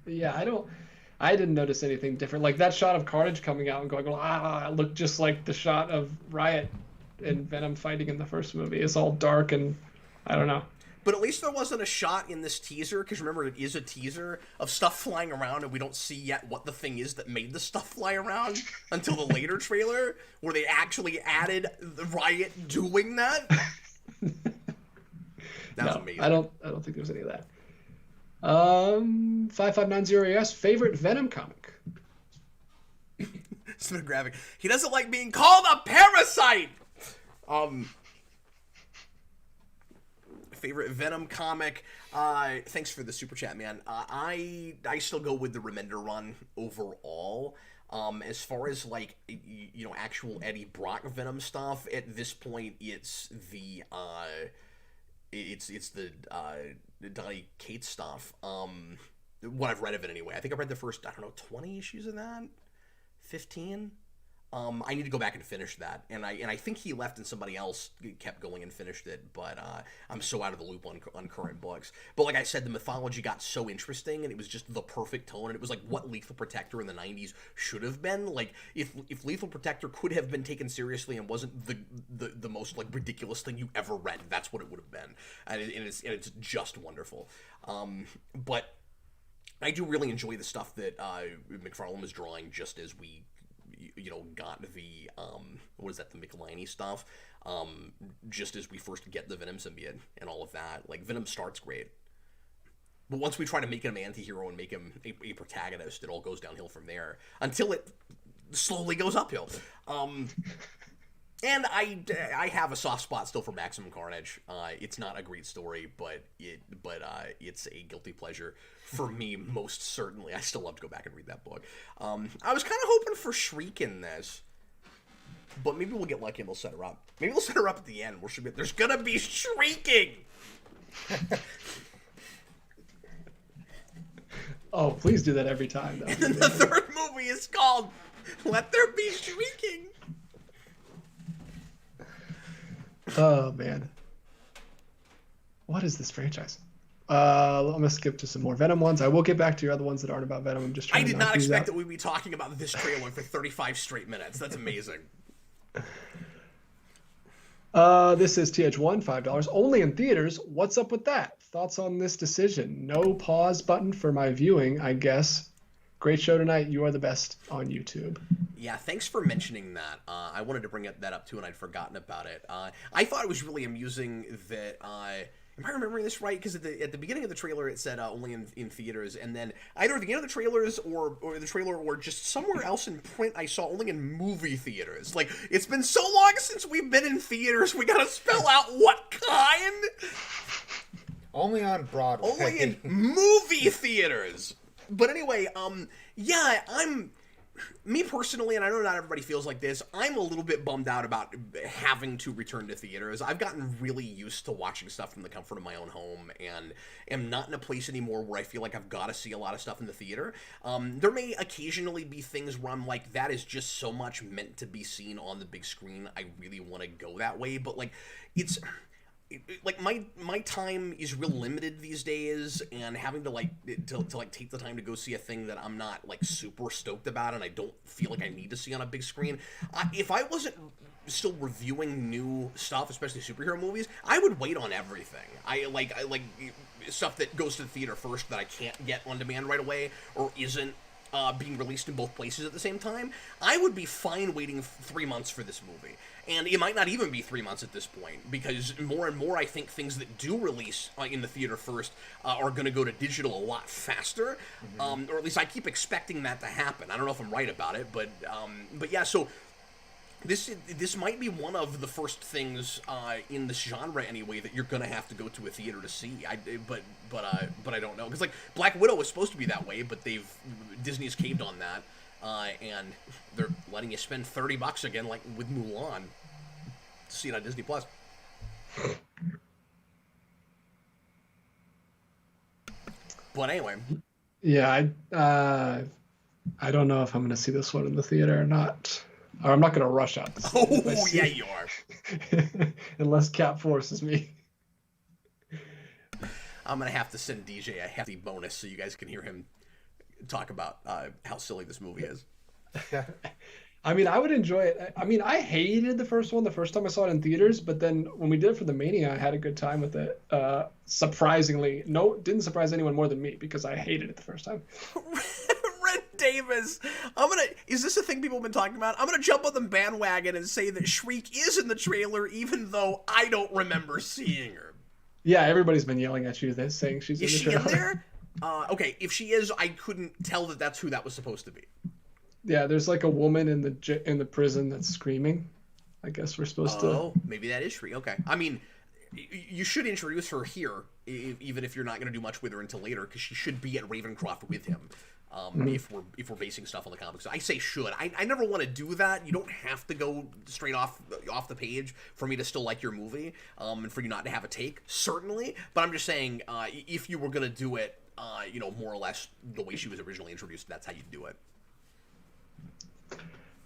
Yeah, I didn't notice anything different. Like that shot of Carnage coming out and going, looked just like the shot of Riot and Venom fighting in the first movie. It's all dark and I don't know. But at least there wasn't a shot in this teaser, because remember, it is a teaser of stuff flying around, and we don't see yet what the thing is that made the stuff fly around until the later trailer, where they actually added the Riot doing that. That was amazing. I don't think there's any of that. 5590AS, favorite Venom comic? Cinegraphic. He doesn't like being called a parasite! Favorite Venom comic? Thanks for the super chat, man. I still go with the Remender run overall. As far as like actual Eddie Brock Venom stuff, at this point it's the Donny Cates stuff. What I've read of it anyway. I think I read the first 20 issues of that, 15. I need to go back and finish that, and I think he left and somebody else kept going and finished it, but I'm so out of the loop on current books. But like I said, the mythology got so interesting, and it was just the perfect tone, and it was like what Lethal Protector in the 90s should have been. Like if Lethal Protector could have been taken seriously and wasn't the most like ridiculous thing you ever read, that's what it would have been, and it's just wonderful. But I do really enjoy the stuff that McFarlane was drawing just as we got the what is that, the McLeany stuff, just as we first get the Venom symbiote and all of that. Like Venom starts great, but once we try to make him an anti-hero and make him a protagonist, it all goes downhill from there until it slowly goes uphill. And I have a soft spot still for Maximum Carnage. It's not a great story, but it's a guilty pleasure for me, most certainly. I still love to go back and read that book. I was kind of hoping for Shriek in this, but maybe we'll get lucky and they'll set her up. Maybe they'll set her up at the end. There's gonna be shrieking. Oh, please do that every time. And then the third movie is called Let There Be Shrieking. Oh, man. What is this franchise? I'm going to skip to some more Venom ones. I will get back to your other ones that aren't about Venom. I'm just trying I to did not expect out. that we'd be talking about this trailer for 35 straight minutes. That's amazing. This is TH1, $5. Only in theaters. What's up with that? Thoughts on this decision? No pause button for my viewing, I guess. Great show tonight. You are the best on YouTube. Yeah, thanks for mentioning that. I wanted to bring that up too, and I'd forgotten about it. I thought it was really amusing that. Am I remembering this right? Because at the beginning of the trailer, it said only in theaters, and then either at the end of the trailers or the trailer or just somewhere else in print, I saw only in movie theaters. Like, it's been so long since we've been in theaters, we gotta spell out what kind. Only on Broadway. Only in movie theaters. But anyway, yeah, me personally, and I know not everybody feels like this, I'm a little bit bummed out about having to return to theaters. I've gotten really used to watching stuff from the comfort of my own home, and am not in a place anymore where I feel like I've got to see a lot of stuff in the theater. There may occasionally be things where I'm like, that is just so much meant to be seen on the big screen, I really want to go that way, but like, it's... Like my time is real limited these days, and having to take the time to go see a thing that I'm not like super stoked about, and I don't feel like I need to see on a big screen. If I wasn't still reviewing new stuff, especially superhero movies, I would wait on everything. I like stuff that goes to the theater first that I can't get on demand right away or isn't being released in both places at the same time. I would be fine waiting 3 months for this movie. And it might not even be 3 months at this point, because more and more I think things that do release in the theater first are going to go to digital a lot faster, or at least I keep expecting that to happen. I don't know if I'm right about it, but yeah, so this might be one of the first things in this genre anyway that you're going to have to go to a theater to see. But I don't know, because like Black Widow was supposed to be that way, but Disney's caved on that. And they're letting you spend $30 again, like with Mulan, to see it on Disney Plus. But anyway, yeah, I don't know if I'm going to see this one in the theater or not. Or I'm not going to rush out to see it. Oh, yeah, you are. Unless Cap forces me. I'm going to have to send DJ a hefty bonus so you guys can hear him talk about how silly this movie is. I mean, I would enjoy it. I mean, I hated the first one the first time I saw it in theaters, but then when we did it for the Mania, I had a good time with it. Surprisingly, didn't surprise anyone more than me because I hated it the first time. Red Davis, is this a thing people have been talking about? I'm gonna jump on the bandwagon and say that Shriek is in the trailer, even though I don't remember seeing her. Yeah, everybody's been yelling at you saying she's in the trailer. Is she in there? Okay, if she is, I couldn't tell that that's who that was supposed to be. Yeah, there's like a woman in the prison that's screaming. I guess we're supposed to. Oh, maybe that is Shriek. Okay, I mean, you should introduce her here, even if you're not going to do much with her until later, because she should be at Ravencroft with him. If we're basing stuff on the comics, I say should. I never want to do that. You don't have to go straight off the page for me to still like your movie, and for you not to have a take, certainly. But I'm just saying, if you were going to do it, more or less the way she was originally introduced, that's how you do it.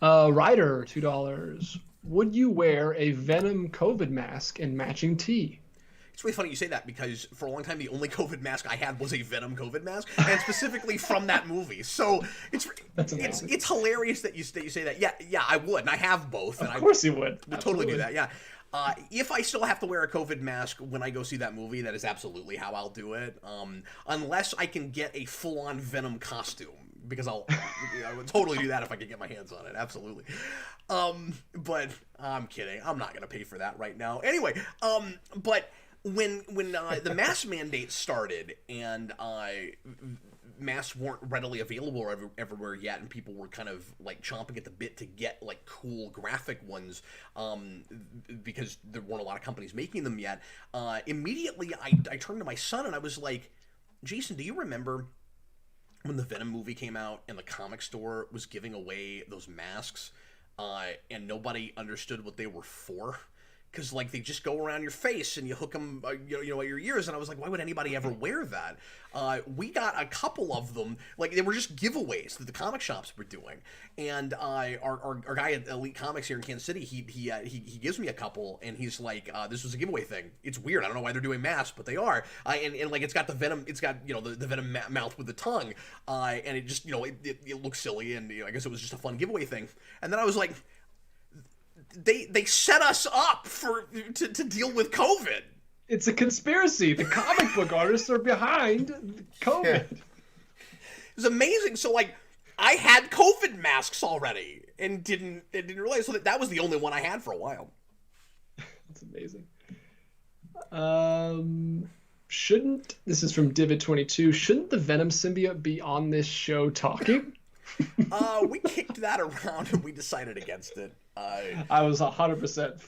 Ryder, $2. Would you wear a Venom COVID mask and matching tee? It's really funny you say that, because for a long time the only COVID mask I had was a Venom COVID mask, and specifically from that movie. So it's hilarious that you say that. Yeah, I would, and I have both. Of course you would. Would totally do that. Yeah. If I still have to wear a COVID mask when I go see that movie, that is absolutely how I'll do it. Unless I can get a full-on Venom costume, because I would totally do that if I could get my hands on it. Absolutely. But I'm kidding. I'm not gonna pay for that right now. Anyway, but when the mask mandate started and masks weren't readily available everywhere yet, and people were kind of like chomping at the bit to get like cool graphic ones, because there weren't a lot of companies making them yet. Immediately, I turned to my son and I was like, Jason, do you remember when the Venom movie came out and the comic store was giving away those masks, and nobody understood what they were for? Because, like, they just go around your face and you hook them, at your ears. And I was like, why would anybody ever wear that? We got a couple of them. Like, they were just giveaways that the comic shops were doing. And our guy at Elite Comics here in Kansas City, he gives me a couple, and he's like, this was a giveaway thing. It's weird. I don't know why they're doing masks, but they are. And like, it's got the Venom, the Venom mouth with the tongue. And it just, it looks silly, and I guess it was just a fun giveaway thing. And then I was like, They set us up to deal with COVID. It's a conspiracy. The comic book artists are behind COVID. Yeah. It was amazing. So like, I had COVID masks already and didn't realize. So that was the only one I had for a while. That's amazing. This is from Divid22. Shouldn't the Venom symbiote be on this show talking? We kicked that around and we decided against it. I was 100%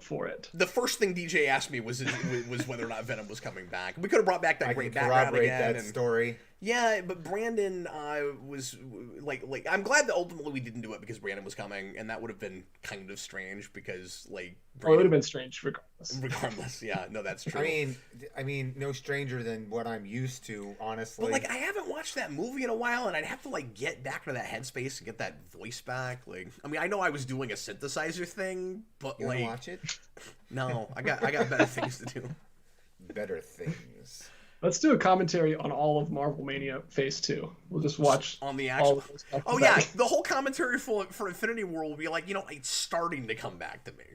for it. The first thing DJ asked me was whether or not Venom was coming back. We could have brought back that great background again. That story. Yeah, but Brandon was like I'm glad that ultimately we didn't do it because Brandon was coming, and that would have been kind of strange because like it would have been strange regardless. Regardless, yeah, no, that's true. I mean, no stranger than what I'm used to, honestly. But like, I haven't watched that movie in a while, and I'd have to like get back to that headspace and get that voice back. Like, I mean, I know I was doing a synthesizer thing, but you like, wanna watch it? No, I got better things to do. Better things. Let's do a commentary on all of Marvel Mania Phase 2. We'll just watch on the actual. Oh yeah, the whole commentary for Infinity War will be like, it's starting to come back to me.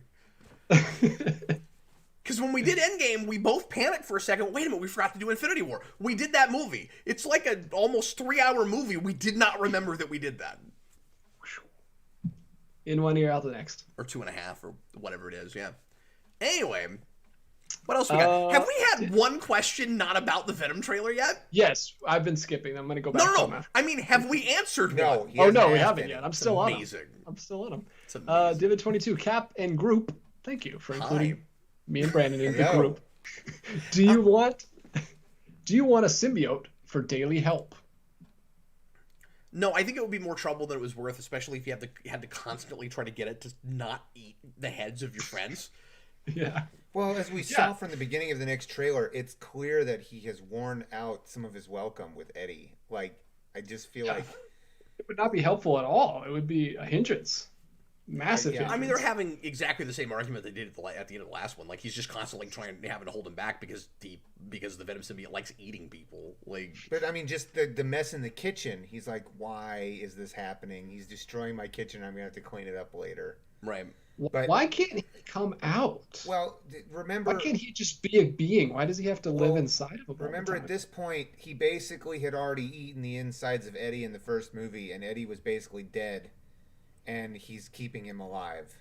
Because when we did Endgame, we both panicked for a second. Wait a minute, we forgot to do Infinity War. We did that movie. It's like an almost 3-hour movie. We did not remember that we did that. In one ear, out the next. Or 2.5, or whatever it is. Yeah. Anyway. What else we got? Have we had one question not about the Venom trailer yet? Yes, I've been skipping. I'm going to go back to them. I mean, have we answered one? Oh, no, we haven't yet. I'm still on them. Amazing. I'm still on them. Divid22, Cap and Group, thank you for including me and Brandon in the group. Do you want a symbiote for daily help? No, I think it would be more trouble than it was worth, especially if you had to constantly try to get it to not eat the heads of your friends. Yeah. Well, as we saw from the beginning of the next trailer, it's clear that he has worn out some of his welcome with Eddie. Like, I just feel like it would not be helpful at all. It would be a hindrance. Massive hindrance. I mean, they're having exactly the same argument they did at the end of the last one. Like, he's just constantly having to hold him back because the Venom symbiote likes eating people. Like, but I mean, just the mess in the kitchen. He's like, why is this happening? He's destroying my kitchen. I'm gonna have to clean it up later. Right. But why can't he come out? Well, remember... Why can't he just be a being? Why does he have to live inside of him? Remember, at this point, he basically had already eaten the insides of Eddie in the first movie, and Eddie was basically dead, and he's keeping him alive.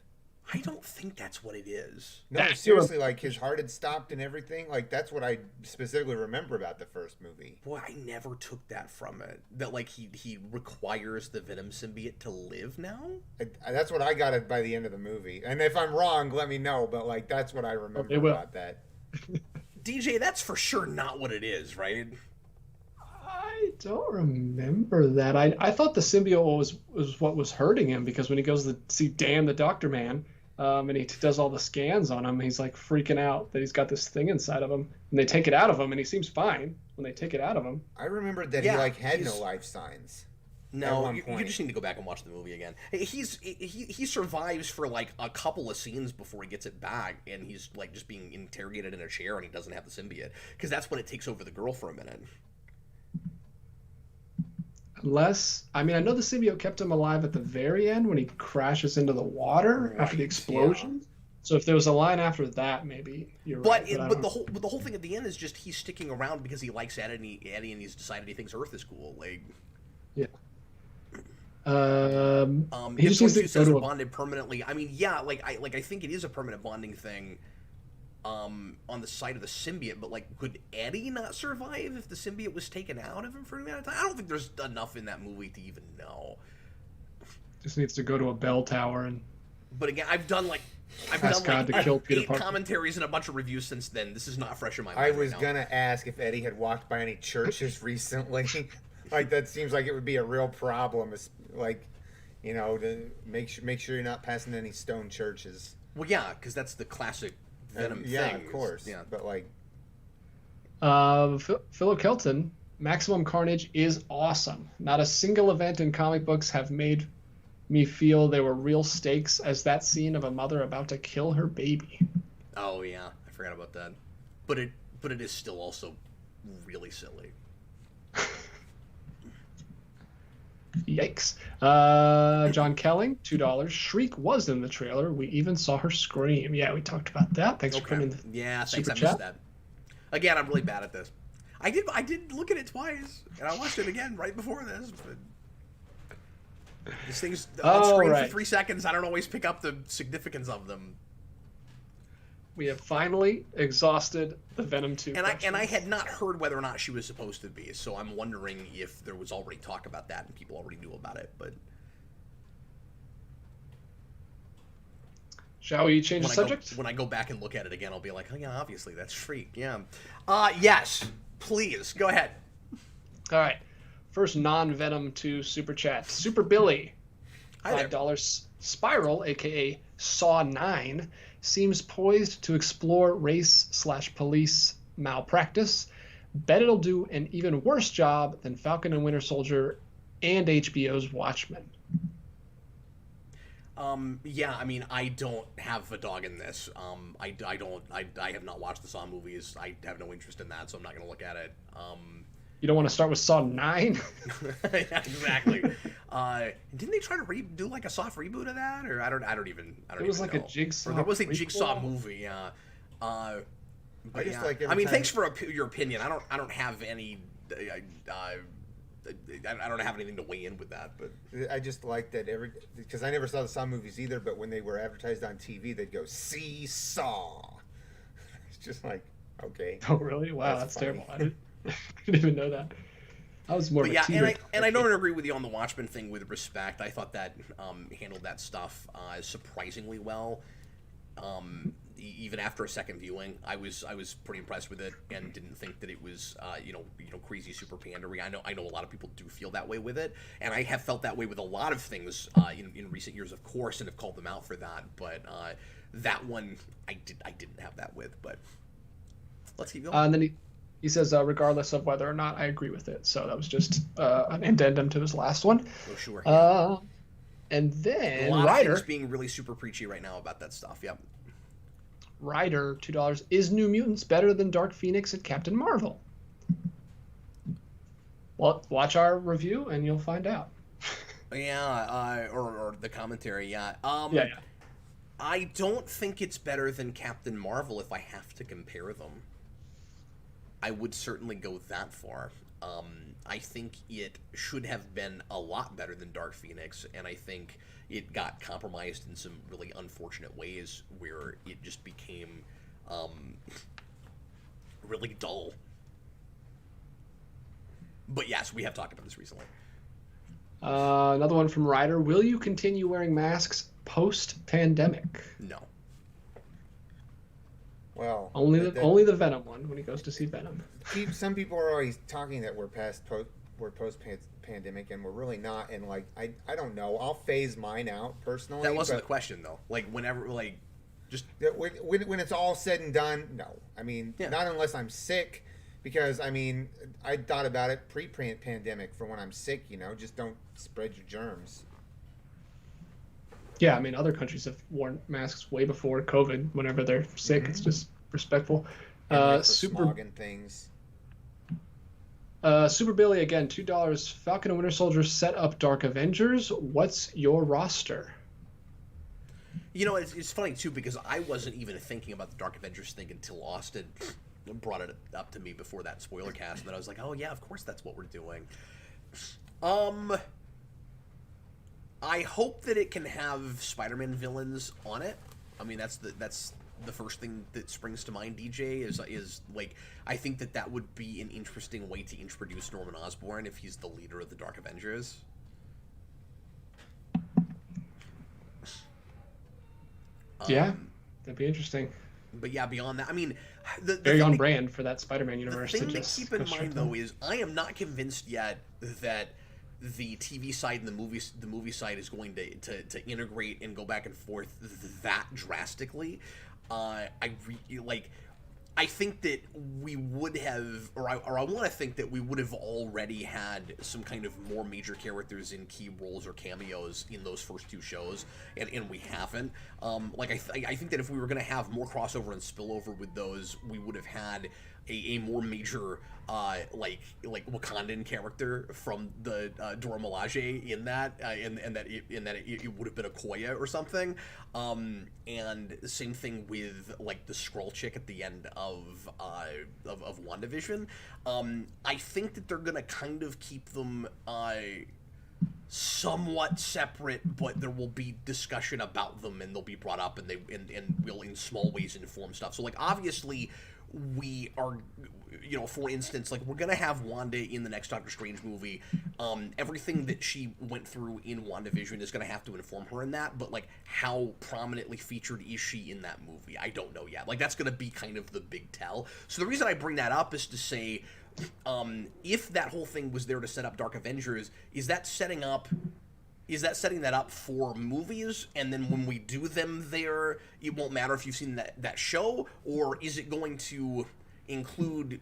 I don't think that's what it is. No, seriously, like, his heart had stopped and everything. Like, that's what I specifically remember about the first movie. Boy, I never took that from it. That, like, he requires the Venom symbiote to live now? That's what I got it by the end of the movie. And if I'm wrong, let me know. But, like, that's what I remember about that. DJ, that's for sure not what it is, right? I don't remember that. I thought the symbiote was what was hurting him, because when he goes to see Dan the Doctor Man, and he does all the scans on him, he's like freaking out that he's got this thing inside of him, and they take it out of him, and he seems fine when they take it out of him. I remembered that he had no life signs. No, you just need to go back and watch the movie again. He survives for like a couple of scenes before he gets it back, and he's like just being interrogated in a chair, and he doesn't have the symbiote, because that's when it takes over the girl for a minute. Unless, I mean, I know the symbiote kept him alive at the very end when he crashes into the water after the explosion. Yeah. So if there was a line after that, maybe you're right. But the whole thing at the end is just he's sticking around because he likes Eddie, and he's decided he thinks Earth is cool. Like, yeah. He just says we're bonded permanently. I mean, yeah, like I think it is a permanent bonding thing. on the side of the symbiote, but like, could Eddie not survive if the symbiote was taken out of him for an amount of time? I don't think there's enough in that movie to even know. Just needs to go to a bell tower and. But again, I've done like God to kill Peter 8 Parker. commentaries and a bunch of reviews since then. This is not fresh in my mind. I was right now. gonna ask if Eddie had walked by any churches recently. Like, that seems like it would be a real problem. Like, you know, to make sure you're not passing any stone churches. Well, yeah, because that's the classic Venom thing. Yeah, of course. Yeah. But like, Philip Kelton, Maximum Carnage is awesome. Not a single event in comic books have made me feel there were real stakes as that scene of a mother about to kill her baby. Oh yeah, I forgot about that. But it is still also really silly. Yikes. John Kelling, $2. Shriek was in the trailer. We even saw her scream. Yeah, we talked about that. Thanks for putting in the thanks. super I chat. missed that. Again, I'm really bad at this. I did look at it twice, and I watched it again right before this. But these things on screen for 3 seconds, I don't always pick up the significance of them. We have finally exhausted the Venom 2 And I had not heard whether or not she was supposed to be, so I'm wondering if there was already talk about that and people already knew about it. But shall we change the subject? When I go back and look at it again, I'll be like, oh yeah, obviously that's Shriek. Yeah. Yes, please go ahead. All right. First non-Venom 2 super chat. Super Billy, $5. Spiral, aka Saw 9, seems poised to explore race/police malpractice. Bet it'll do an even worse job than Falcon and Winter Soldier and HBO's Watchmen. Yeah, I mean, I don't have a dog in this. I have not watched the Saw movies. I have no interest in that, so I'm not going to look at it. You don't want to start with Saw 9? Yeah, exactly. Didn't they try to do like a soft reboot of that, or I don't even know. It was like a Jigsaw. Or there was a prequel? Jigsaw movie. Yeah. But I just yeah. like every I mean, time- thanks for your opinion. I don't have any. I don't have anything to weigh in with that, but I just like that because I never saw the Saw movies either, but when they were advertised on TV, they'd go, "See Saw." It's just like, okay. Oh, really? Wow, that's funny. terrible. I didn't even know that. I was more But of a yeah, teeter. and I don't agree with you on the Watchmen thing with respect. I thought that handled that stuff surprisingly well. Even after a second viewing, I was pretty impressed with it and didn't think that it was crazy super pandery. I know a lot of people do feel that way with it, and I have felt that way with a lot of things in recent years, of course, and have called them out for that. But that one I didn't have that with. But let's keep going. And then he says, regardless of whether or not I agree with it. So that was just an addendum to his last one. Oh, sure. Yeah. And then a lot Ryder, of things being really super preachy right now about that stuff. Yep. Ryder, $2. Is New Mutants better than Dark Phoenix and Captain Marvel? Well, watch our review and you'll find out. Yeah, or the commentary. Yeah. Yeah. I don't think it's better than Captain Marvel if I have to compare them. I would certainly go that far. I think it should have been a lot better than Dark Phoenix, and I think it got compromised in some really unfortunate ways where it just became really dull. But yes, we have talked about this recently. Another one from Ryder. Will you continue wearing masks post-pandemic? No. Well, Only the Venom one when he goes to see Venom. Some people are always talking that we're post pandemic, and we're really not. And like, I don't know. I'll phase mine out personally. That wasn't the question though. Like whenever, like, just when it's all said and done, no. I mean, not unless I'm sick. Because, I mean, I thought about it pre-pandemic for when I'm sick, just don't spread your germs. Yeah, I mean, other countries have worn masks way before COVID. Whenever they're sick, It's just respectful. And Super smog and things. Super Billy, again, $2. Falcon and Winter Soldier set up Dark Avengers. What's your roster? It's funny, too, because I wasn't even thinking about the Dark Avengers thing until Austin brought it up to me before that spoiler cast, and then I was like, oh yeah, of course that's what we're doing. I hope that it can have Spider-Man villains on it. I mean, that's the first thing that springs to mind, DJ, is like, I think that would be an interesting way to introduce Norman Osborn if he's the leader of the Dark Avengers. Yeah, that'd be interesting. But yeah, beyond that, I mean, very on brand for that Spider-Man universe. The thing to keep in mind, though, is I am not convinced yet that the TV side and the movie side is going to integrate and go back and forth that drastically. I think that we would have, or I want to think that we would have already had some kind of more major characters in key roles or cameos in those first two shows, and we haven't. I think that if we were going to have more crossover and spillover with those, we would have had a more major like Wakandan character from the Dora Milaje in that, and that it would have been a Koya or something. And same thing with like the Skrull chick at the end of WandaVision. I think that they're gonna kind of keep them somewhat separate, but there will be discussion about them, and they'll be brought up, and and will in small ways inform stuff. So like obviously we are, for instance, like we're gonna have Wanda in the next Doctor Strange movie. Everything that she went through in WandaVision is gonna have to inform her in that, but like how prominently featured is she in that movie? I don't know yet. Like that's gonna be kind of the big tell. So the reason I bring that up is to say, if that whole thing was there to set up Dark Avengers, is that setting that up for movies, and then when we do them there, it won't matter if you've seen that show, or is it going to include,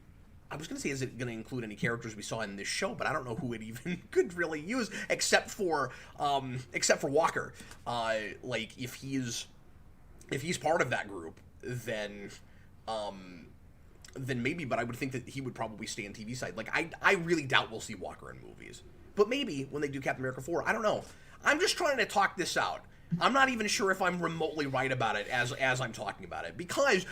I was going to say, is it going to include any characters we saw in this show, but I don't know who it even could really use, except for Walker. Like, if he's part of that group, then maybe, but I would think that he would probably stay on TV side. Like, I really doubt we'll see Walker in movies. But maybe when they do Captain America 4, I don't know. I'm just trying to talk this out. I'm not even sure if I'm remotely right about it as I'm talking about it, because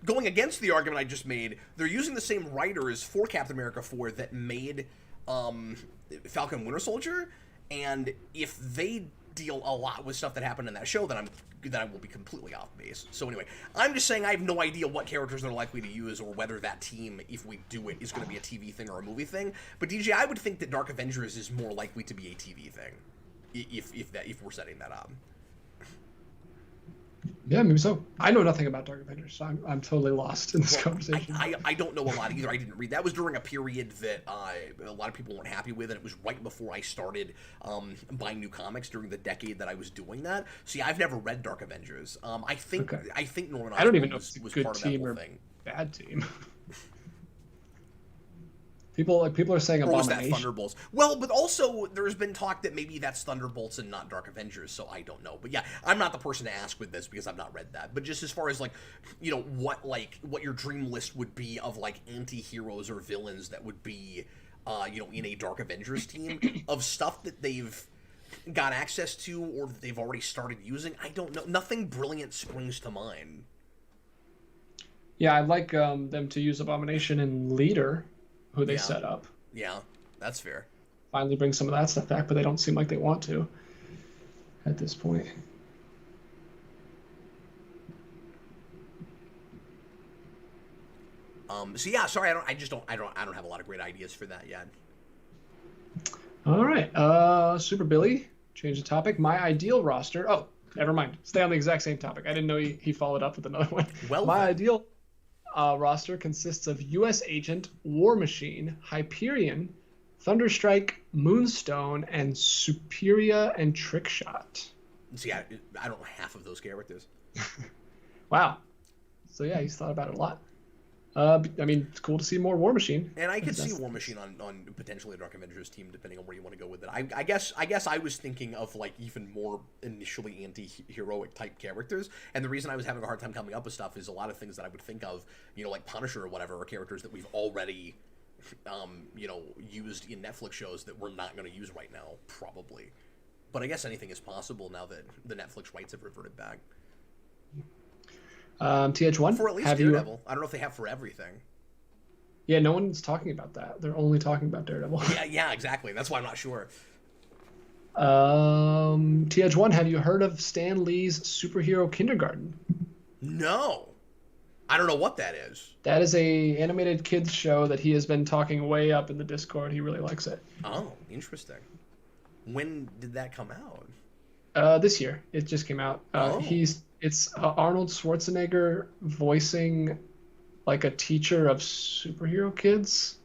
going against the argument I just made, they're using the same writers for Captain America 4 that made Falcon and Winter Soldier, and if they deal a lot with stuff that happened in that show, then I will be completely off base. So anyway, I'm just saying I have no idea what characters they're likely to use, or whether that team, if we do it, is going to be a TV thing or a movie thing. But DJ, I would think that Dark Avengers is more likely to be a TV thing, if we're setting that up. Yeah, maybe so. I know nothing about Dark Avengers, so I'm totally lost in this conversation. I don't know a lot either. I didn't read. That was during a period that a lot of people weren't happy with, and it was right before I started buying new comics during the decade that I was doing that. See, I've never read Dark Avengers. I think Norman Osborn I don't even know if it's a was good part of that team whole or thing. Bad team. People are saying Or was Abomination. that Thunderbolts? Well, but also there's been talk that maybe that's Thunderbolts and not Dark Avengers, so I don't know. But yeah, I'm not the person to ask with this because I've not read that. But just as far as like, what your dream list would be of like anti-heroes or villains that would be, in a Dark Avengers team of stuff that they've got access to or that they've already started using. I don't know. Nothing brilliant springs to mind. Yeah, I'd like them to use Abomination and Leader, who they set up. Yeah, that's fair. Finally bring some of that stuff back, but they don't seem like they want to at this point. So yeah, sorry, I don't have a lot of great ideas for that yet. All right, Super Billy, change the topic. My ideal roster. Oh, never mind. Stay on the exact same topic. I didn't know he followed up with another one. Well, my ideal roster consists of U.S. Agent, War Machine, Hyperion, Thunderstrike, Moonstone, and Superia and Trickshot. See, I don't know half of those characters. Wow. So yeah, he's thought about it a lot. I mean, it's cool to see more War Machine. And I could see War Machine on potentially a Dark Avengers team, depending on where you want to go with it. I guess I was thinking of like even more initially anti-heroic type characters. And the reason I was having a hard time coming up with stuff is a lot of things that I would think of, like Punisher or whatever, are characters that we've already, used in Netflix shows that we're not going to use right now, probably. But I guess anything is possible now that the Netflix rights have reverted back. TH1? For at least Daredevil. I don't know if they have for everything. Yeah, no one's talking about that. They're only talking about Daredevil. Yeah, exactly. That's why I'm not sure. TH1, have you heard of Stan Lee's Superhero Kindergarten? No. I don't know what that is. That is a animated kids show that he has been talking way up in the Discord. He really likes it. Oh, interesting. When did that come out? This year. It just came out. Oh. It's Arnold Schwarzenegger voicing like a teacher of superhero kids.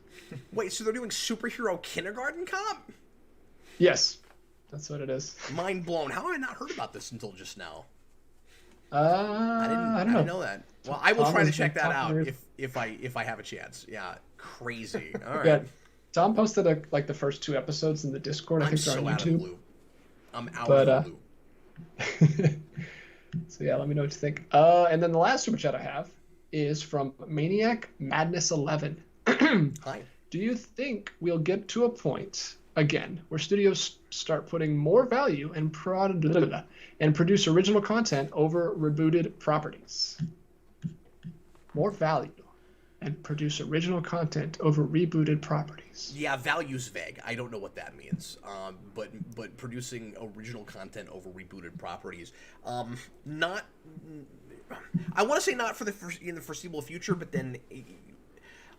Wait, so they're doing Superhero Kindergarten Cop? Yes. That's what it is. Mind blown. How have I not heard about this until just now? I didn't know that. Well, I will Tom try to has check been that out talking if I have a chance. Yeah, crazy. All right. Yeah. Tom posted the first 2 episodes in the Discord. I think they're on out of the YouTube. loop. I'm out of the loop. So yeah, let me know what you think. And then the last super chat I have is from Maniac Madness 11. Hi. Do you think we'll get to a point again where studios start putting more value and produce original content over rebooted properties? More value and produce original content over rebooted properties. Yeah, value's vague. I don't know what that means. But producing original content over rebooted properties, not. I want to say not in the foreseeable future, but then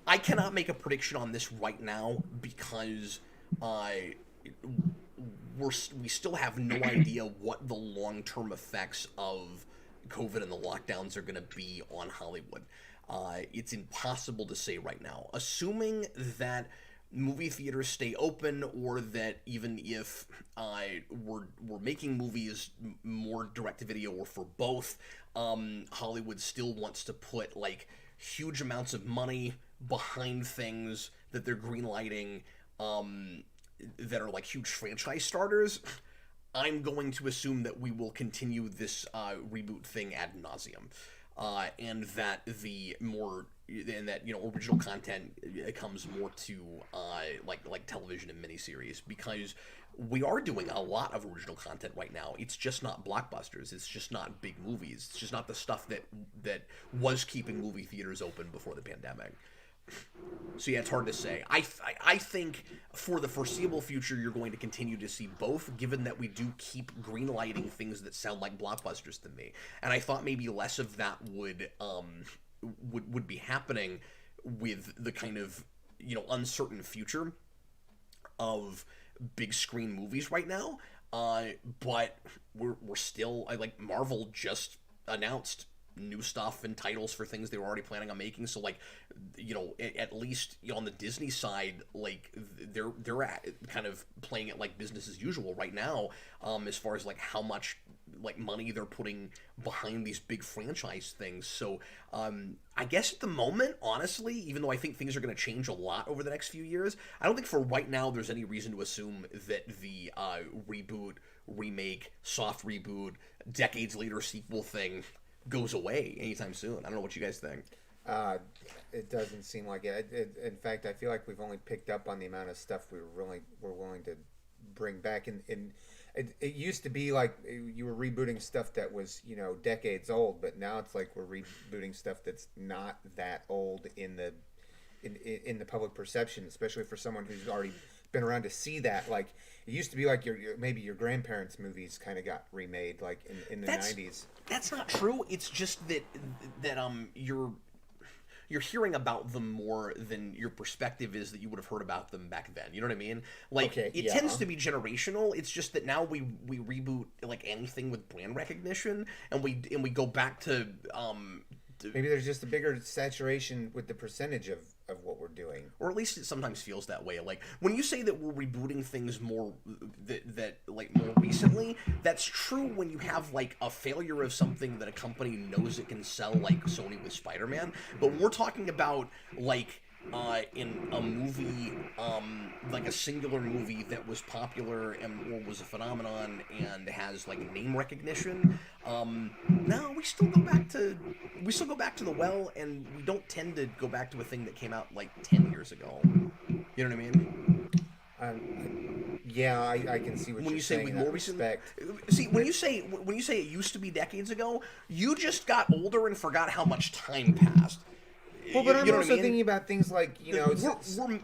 I cannot make a prediction on this right now because we still have no idea what the long-term effects of COVID and the lockdowns are going to be on Hollywood. It's impossible to say right now. Assuming that movie theaters stay open, or that even if we're making movies more direct-to-video or for both, Hollywood still wants to put like huge amounts of money behind things that they're greenlighting that are like huge franchise starters. I'm going to assume that we will continue this reboot thing ad nauseum. And that original content comes more to like television and miniseries, because we are doing a lot of original content right now. It's just not blockbusters. It's just not big movies. It's just not the stuff that was keeping movie theaters open before the pandemic. So yeah, it's hard to say. I think for the foreseeable future, you're going to continue to see both, given that we do keep greenlighting things that sound like blockbusters to me. And I thought maybe less of that would be happening with the kind of uncertain future of big screen movies right now. But we're still like Marvel just announced new stuff and titles for things they were already planning on making, so like at least on the Disney side, like they're kind of playing it like business as usual right now, as far as like how much like money they're putting behind these big franchise things. So I guess at the moment, honestly, even though I think things are going to change a lot over the next few years, I don't think for right now there's any reason to assume that the reboot, remake, soft reboot, decades later sequel thing goes away anytime soon. I don't know what you guys think. It doesn't seem like it. In fact, I feel like we've only picked up on the amount of stuff we're willing to bring back. And it used to be like you were rebooting stuff that was decades old, but now it's like we're rebooting stuff that's not that old in the public perception, especially for someone who's already been around to see that. Like it used to be like maybe your grandparents' movies kind of got remade like in the 90s. That's not true. It's just that you're hearing about them more than your perspective is that you would have heard about them back then. You know what I mean? Like it tends to be generational. It's just that now we reboot like anything with brand recognition, and we go back to maybe there's just a bigger saturation with the percentage of what we're doing, or at least it sometimes feels that way. Like when you say that we're rebooting things more that like more recently, that's true when you have like a failure of something that a company knows it can sell, like Sony with Spider-Man. But we're talking about like in a movie, like a singular movie that was popular or was a phenomenon and has like name recognition. No, we still go back to the well, and we don't tend to go back to a thing that came out like 10 years ago. You know what I mean? Yeah, I can see what when you're saying. When you say more recent, see when you say it used to be decades ago, you just got older and forgot how much time passed. Well, but I'm also thinking about things like,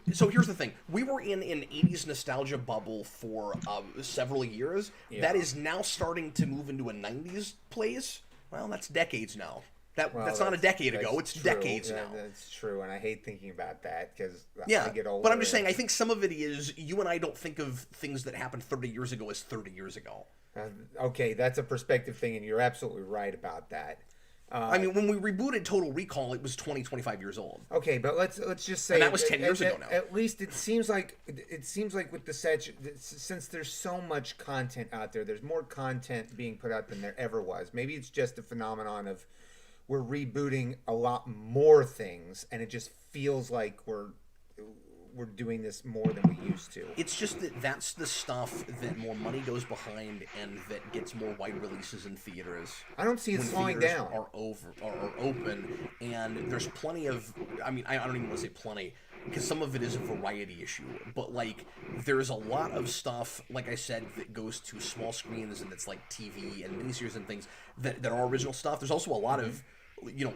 so here's the thing. We were in an 80s nostalgia bubble for several years. Yeah. That is now starting to move into a 90s place. Well, that's decades now. That's not a decade ago. It's true. decades now. That's true, and I hate thinking about that because yeah, I get older. But I'm just saying, I think some of it is you and I don't think of things that happened 30 years ago as 30 years ago. Okay, that's a perspective thing, and you're absolutely right about that. I mean, when we rebooted Total Recall, it was 25 years old. Okay, but let's just say and that was 10 years ago now. At least it seems like with the set, since there's so much content out there, there's more content being put out than there ever was. Maybe it's just a phenomenon of we're rebooting a lot more things, and it just feels like we're doing this more than we used to. It's just that's the stuff that more money goes behind and that gets more wide releases in theaters. I don't see it slowing down. Are open, and there's plenty of. I mean, I don't even want to say plenty, because some of it is a variety issue. But like, there's a lot of stuff, like I said, that goes to small screens and it's like TV and miniseries and things that are original stuff. There's also a lot of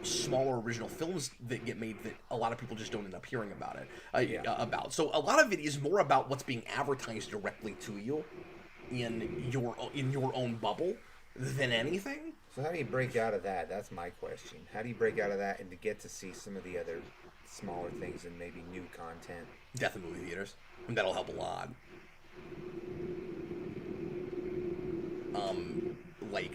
smaller original films that get made that a lot of people just don't end up hearing about about. So a lot of it is more about what's being advertised directly to you in your own bubble than anything. So how do you break out of that? That's my question. How do you break out of that and to get to see some of the other smaller things and maybe new content? Death in movie theaters, and that'll help a lot. Like,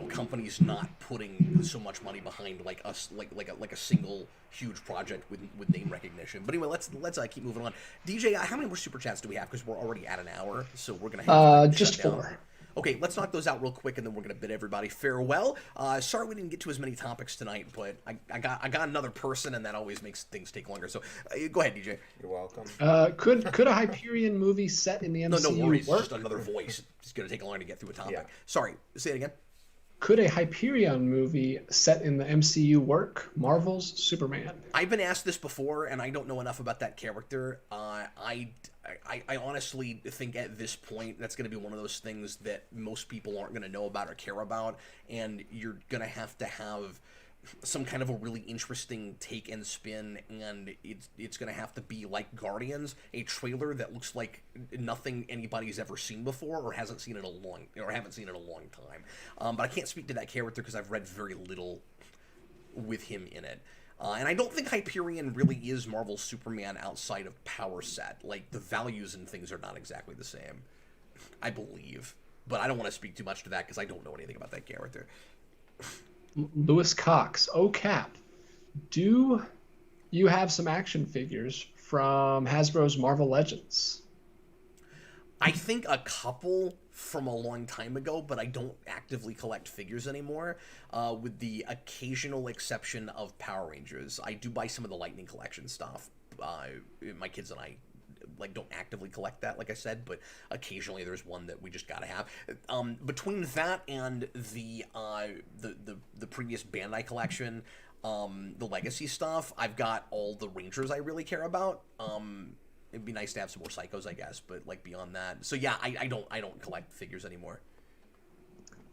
companies not putting so much money behind like us, like a single huge project with name recognition. But anyway, let's keep moving on. DJ, how many more super chats do we have? Because we're already at an hour, so we're gonna have just 4. Okay, let's knock those out real quick, and then we're gonna bid everybody farewell. Sorry we didn't get to as many topics tonight, but I got another person, and that always makes things take longer. So go ahead, DJ. You're welcome. Could a Hyperion movie set in the MCU no worries. work? Just another voice. It's gonna take longer to get through a topic. Yeah. Sorry, say it again. Could a Hyperion movie set in the MCU work? Marvel's Superman. I've been asked this before, and I don't know enough about that character. I honestly think at this point that's going to be one of those things that most people aren't going to know about or care about, and you're going to have some kind of a really interesting take and spin, and it's going to have to be like Guardians, a trailer that looks like nothing anybody's ever seen before or haven't seen in a long time. But I can't speak to that character because I've read very little with him in it. And I don't think Hyperion really is Marvel's Superman outside of power set. Like, the values and things are not exactly the same, I believe. But I don't want to speak too much to that because I don't know anything about that character. Lewis Cox. Oh, Cap. Do you have some action figures from Hasbro's Marvel Legends? I think a couple from a long time ago, but I don't actively collect figures anymore, with the occasional exception of Power Rangers. I do buy some of the Lightning Collection stuff. My kids and I don't actively collect that, like I said, but occasionally there's one that we just gotta have. Between that and the previous Bandai collection, the Legacy stuff, I've got all the Rangers I really care about. It'd be nice to have some more Psychos, I guess, but like beyond that, so yeah, I don't collect figures anymore.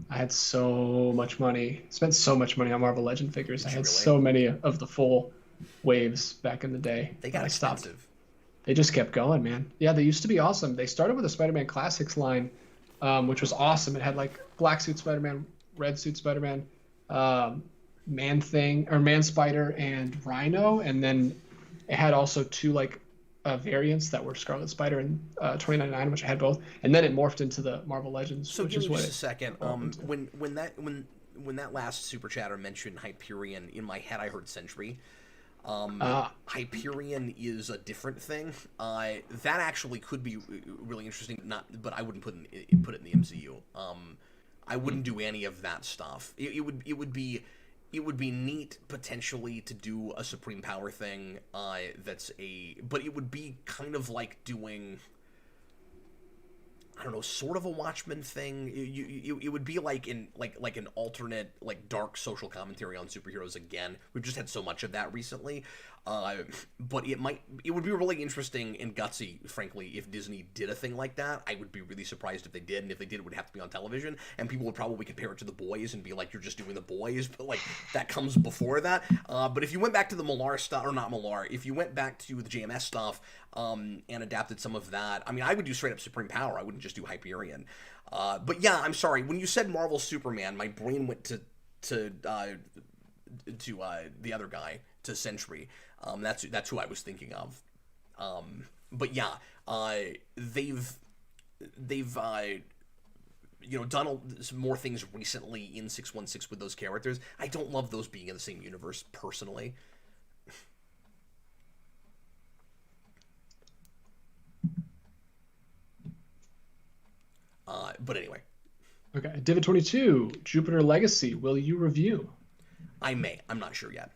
I had so much money, spent so much money on Marvel Legend figures. I had really? so many of the full waves back in the day. They got expensive. Stopped. They just kept going, man. Yeah, they used to be awesome. They started with the Spider-Man Classics line, which was awesome. It had like Black Suit Spider-Man, Red Suit Spider-Man, Man Spider, and Rhino, and then it had also 2 variants that were Scarlet Spider and 2099, which I had both, and then it morphed into the Marvel Legends. So which give is me what just a second. When that last super chatter mentioned Hyperion, in my head I heard Sentry. Hyperion is a different thing. That actually could be really interesting. But I wouldn't put it in the MCU. I wouldn't do any of that stuff. It would be neat potentially to do a Supreme Power thing. But it would be kind of like doing, I don't know, sort of a Watchmen thing. It would be like an alternate, like, dark social commentary on superheroes again. We've just had so much of that recently. But it would be really interesting and gutsy, frankly, if Disney did a thing like that. I would be really surprised if they did, and if they did, it would have to be on television, and people would probably compare it to The Boys and be like, you're just doing The Boys, but like, that comes before that. But if you went back to the Millar stuff, or not Millar, if you went back to the JMS stuff, and adapted some of that, I mean, I would do straight up Supreme Power. I wouldn't just do Hyperion. But yeah, I'm sorry, when you said Marvel Superman, my brain went to the other guy, to Sentry. That's who I was thinking of. But yeah, they've done some more things recently in 616 with those characters. I don't love those being in the same universe personally. But anyway. Okay, Divid 22, Jupiter Legacy. Will you review? I may. I'm not sure yet.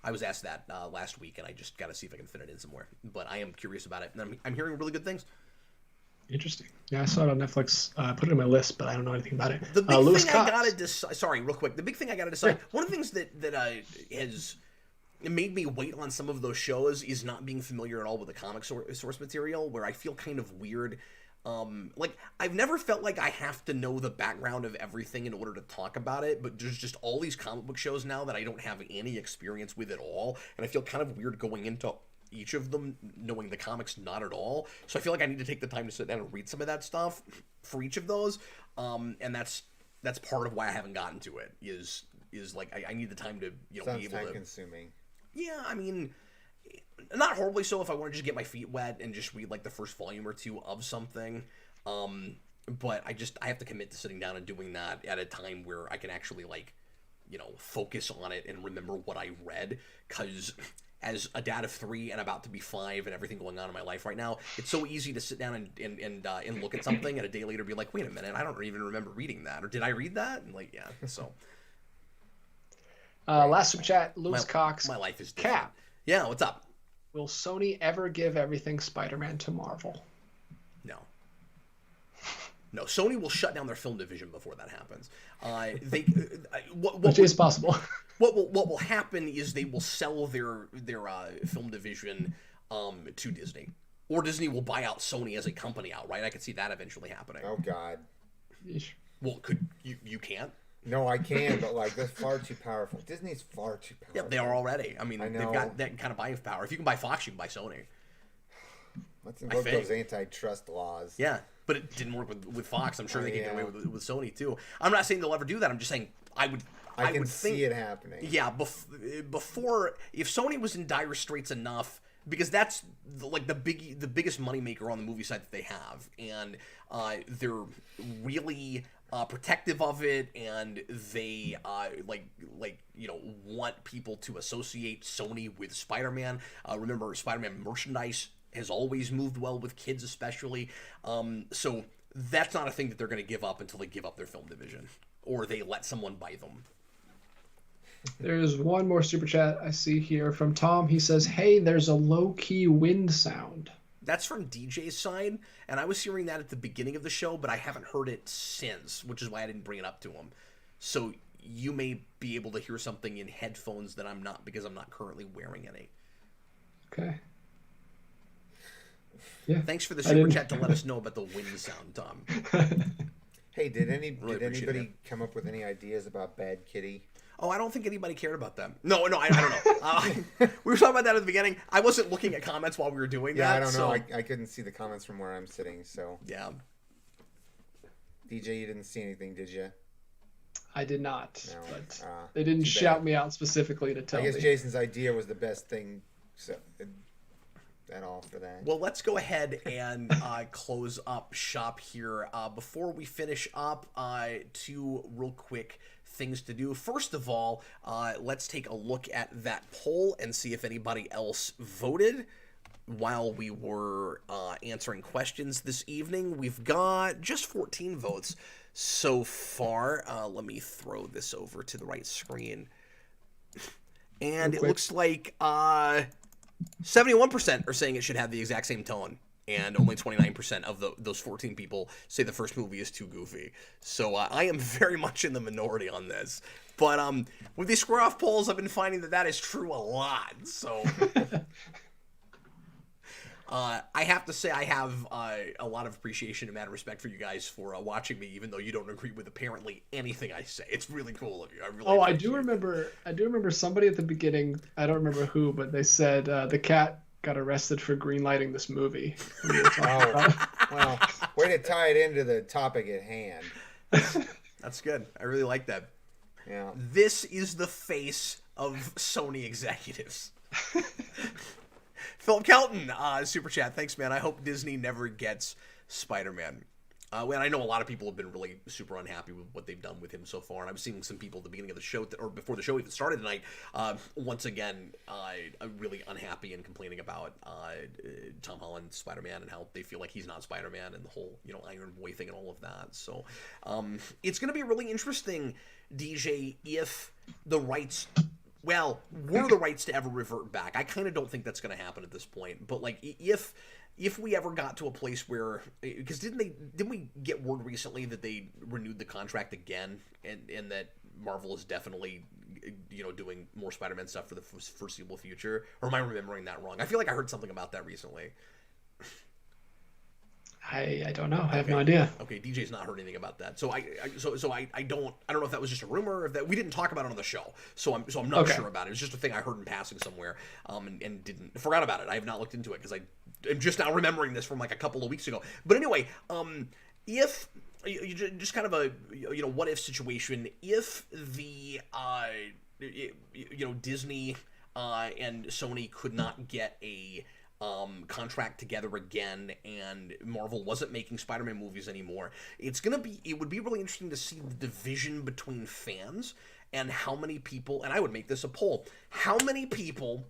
I was asked that last week, and I just got to see if I can fit it in somewhere. But I am curious about it, and I'm hearing really good things. Interesting. Yeah, I saw it on Netflix. I put it in my list, but I don't know anything about it. The big thing I gotta decide. Sorry, real quick. The big thing I gotta decide. Yeah. One of the things that has made me wait on some of those shows is not being familiar at all with the comic source material, where I feel kind of weird. Like, I've never felt like I have to know the background of everything in order to talk about it, but there's just all these comic book shows now that I don't have any experience with at all, and I feel kind of weird going into each of them knowing the comics not at all. So I feel like I need to take the time to sit down and read some of that stuff for each of those, and that's part of why I haven't gotten to it, is like I need the time to Sounds be able time to... consuming. Yeah, I mean... Not horribly so if I want to just get my feet wet and just read like the first volume or two of something. But I have to commit to sitting down and doing that at a time where I can actually focus on it and remember what I read. Because as a dad of 3 and about to be 5 and everything going on in my life right now, it's so easy to sit down and look at something and a day later be like, wait a minute, I don't even remember reading that. Or did I read that? And so. Last super chat, Lewis Cox. My life is different. Cap. Yeah, what's up? Will Sony ever give everything Spider-Man to Marvel? No. No, Sony will shut down their film division before that happens. Which is possible. What will happen is they will sell their film division to Disney, or Disney will buy out Sony as a company outright. I could see that eventually happening. Oh God. Yeesh. Well, could you can't? No, I can, but that's far too powerful. Disney's far too powerful. Yeah, they are already. I mean, they've got that kind of buying power. If you can buy Fox, you can buy Sony. Let's invoke those antitrust laws. Yeah, but it didn't work with Fox. I'm sure they can get away with Sony too. I'm not saying they'll ever do that. I'm just saying I would see it happening. Yeah, before, if Sony was in dire straits enough, because that's the biggest moneymaker on the movie side that they have, and they're really protective of it, and they want people to associate Sony with Spider-Man. Remember, Spider-Man merchandise has always moved well with kids, especially. So that's not a thing that they're going to give up until they give up their film division, or they let someone buy them. There's one more super chat I see here from Tom. He says, hey, there's a low-key wind sound. That's from DJ's side, and I was hearing that at the beginning of the show, but I haven't heard it since, which is why I didn't bring it up to him. So you may be able to hear something in headphones that I'm not, because I'm not currently wearing any. Okay. Yeah. Thanks for the super chat to let us know about the wind sound, Tom. Hey, did anybody come up with any ideas about Bad Kitty? Oh, I don't think anybody cared about them. No, I don't know. We were talking about that at the beginning. I wasn't looking at comments while we were doing that. Yeah, I don't know. I couldn't see the comments from where I'm sitting, so. Yeah. DJ, you didn't see anything, did you? I did not. No. But they didn't shout me out specifically to tell me. I guess Jason's idea was the best thing, so that all for that. Well, let's go ahead and close up shop here. Before we finish up, 2 real quick things to do. First of all, let's take a look at that poll and see if anybody else voted while we were answering questions this evening. We've got just 14 votes so far. Let me throw this over to the right screen. And it looks like 71% are saying it should have the exact same tone, and only 29% of those 14 people say the first movie is too goofy. So I am very much in the minority on this. But with these square-off polls, I've been finding that is true a lot. So I have to say I have a lot of appreciation and mad respect for you guys for watching me, even though you don't agree with apparently anything I say. It's really cool of you. I do remember somebody at the beginning. I don't remember who, but they said the cat got arrested for greenlighting this movie. Well, way to tie it into the topic at hand. That's good. I really like that. Yeah. This is the face of Sony executives. Philip Kelton, super chat. Thanks, man. I hope Disney never gets Spider-Man. And I know a lot of people have been really super unhappy with what they've done with him so far. And I was seeing some people at the beginning of the show, or before the show even started tonight, once again, really unhappy and complaining about Tom Holland's Spider-Man and how they feel like he's not Spider-Man and the whole, Iron Boy thing and all of that. So it's going to be really interesting, DJ, if the rights... Well, were the rights to ever revert back? I kind of don't think that's going to happen at this point. But, like, if we ever got to a place where, because didn't we get word recently that they renewed the contract again, and that Marvel is definitely, doing more Spider-Man stuff for the foreseeable future? Or am I remembering that wrong? I feel like I heard something about that recently. I don't know. I have no idea. Okay, DJ's not heard anything about that. So I don't know if that was just a rumor, or if that we didn't talk about it on the show. So I'm not sure about it. It was just a thing I heard in passing somewhere, and forgot about it. I have not looked into it because I am just now remembering this from like a couple of weeks ago. But anyway, if you just kind of a what if situation, if the Disney and Sony could not get a contract together again, and Marvel wasn't making Spider-Man movies anymore, it would be really interesting to see the division between fans and how many people, and I would make this a poll, how many people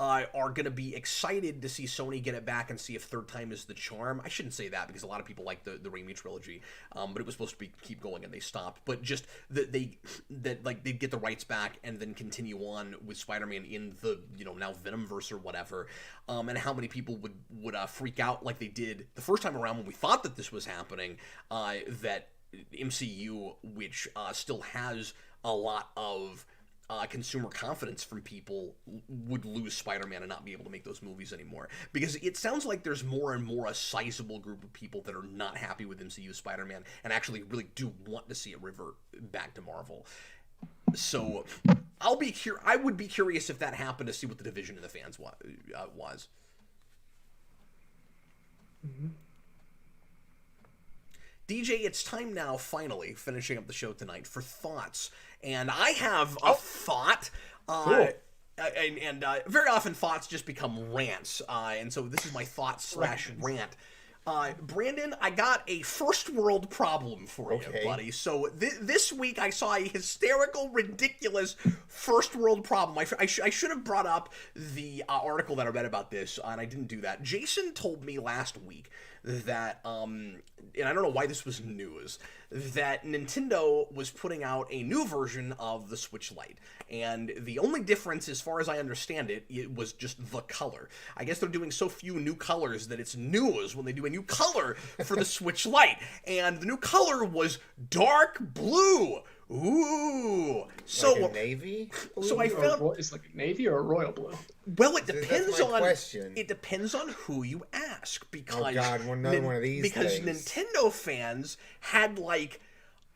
are going to be excited to see Sony get it back and see if third time is the charm. I shouldn't say that because a lot of people like the Raimi trilogy, but it was supposed to keep going and they stopped. But just that they'd get the rights back and then continue on with Spider-Man in the now Venomverse or whatever, and how many people would freak out like they did the first time around when we thought that this was happening, that MCU, which still has a lot of consumer confidence from people, would lose Spider-Man and not be able to make those movies anymore. Because it sounds like there's more and more a sizable group of people that are not happy with MCU Spider-Man and actually really do want to see it revert back to Marvel. So I would be curious if that happened, to see what the division of the fans was. Mm-hmm. DJ, it's time now, finally, finishing up the show tonight, for thoughts. And I have a thought. Cool. And very often thoughts just become rants. And so this is my thought / rant. Brandon, I got a first world problem for you, buddy. So this week I saw a hysterical, ridiculous first world problem. I should have brought up the article that I read about this, and I didn't do that. Jason told me last week that, and I don't know why this was news, that Nintendo was putting out a new version of the Switch Lite. And the only difference, as far as I understand it, was just the color. I guess they're doing so few new colors that it's news when they do a new color for the Switch Lite. And the new color was dark blue. Ooh. So like a navy blue? So I found it's like a navy or a royal blue. Well, it depends on question. It depends on who you ask, because oh god, another one of these because things. Nintendo fans had like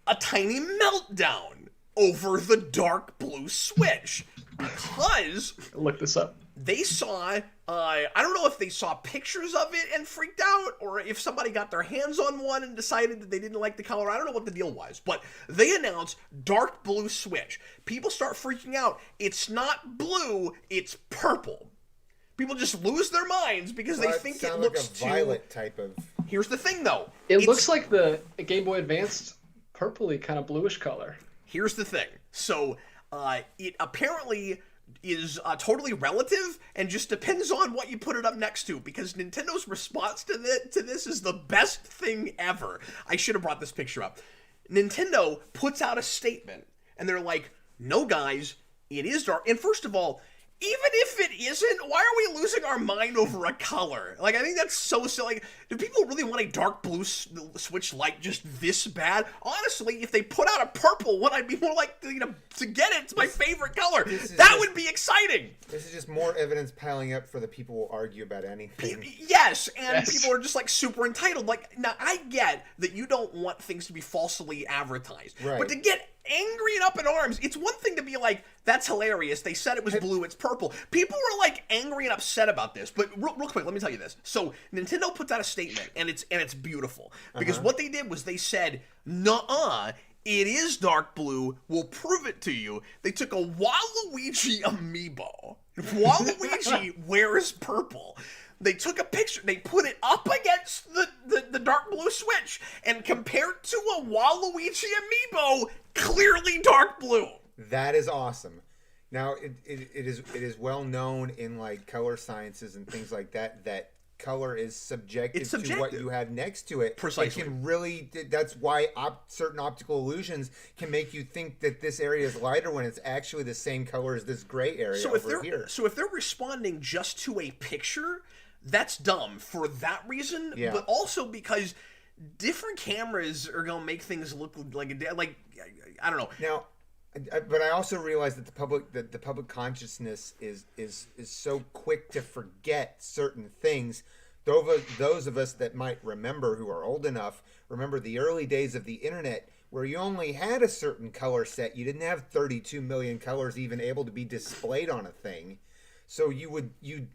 a tiny meltdown over the dark blue Switch because look this up. They saw, I don't know if they saw pictures of it and freaked out, or if somebody got their hands on one and decided that they didn't like the color. I don't know what the deal was, but they announced dark blue Switch. People start freaking out. It's not blue, it's purple. People just lose their minds because they think it looks like a violet type of... Here's the thing, though. It looks like the Game Boy Advanced purpley kind of bluish color. Here's the thing. So, it apparently is totally relative and just depends on what you put it up next to, because Nintendo's response to this is the best thing ever. I should have brought this picture up. Nintendo puts out a statement and they're like, no guys, it is dark. And first of all, even if it isn't, why are we losing our mind over a color? Like, I think that's so silly. Do people really want a dark blue Switch Lite just this bad? Honestly, if they put out a purple one, I'd be more like to get it. It's my favorite color. That would be exciting. This is just more evidence piling up for the people who will argue about anything. Yes, and people are just like super entitled. Like, now I get that you don't want things to be falsely advertised, right. But to get angry and up in arms, it's one thing to be like, that's hilarious, they said it was blue, it's purple. People were like angry and upset about this, but real quick, let me tell you this. So Nintendo puts out a statement, and it's beautiful, because what they did was they said, nuh-uh, It is dark blue. We'll prove it to you. They took a Waluigi amiibo. Waluigi wears purple. They took a picture. They put it up against the dark blue Switch, and compared to a Waluigi amiibo, clearly dark blue. That is awesome. Now it is well known in like color sciences and things like that color is subjective to what you have next to it. Precisely. It can really. That's why certain optical illusions can make you think that this area is lighter when it's actually the same color as this gray area over here. So if they're responding just to a picture, that's dumb for that reason. Yeah. But also because different cameras are gonna make things look like I don't know. Now. But I also realize that the public consciousness is so quick to forget certain things. Those of us that might remember, who are old enough, remember the early days of the internet where you only had a certain color set. You didn't have 32 million colors even able to be displayed on a thing. So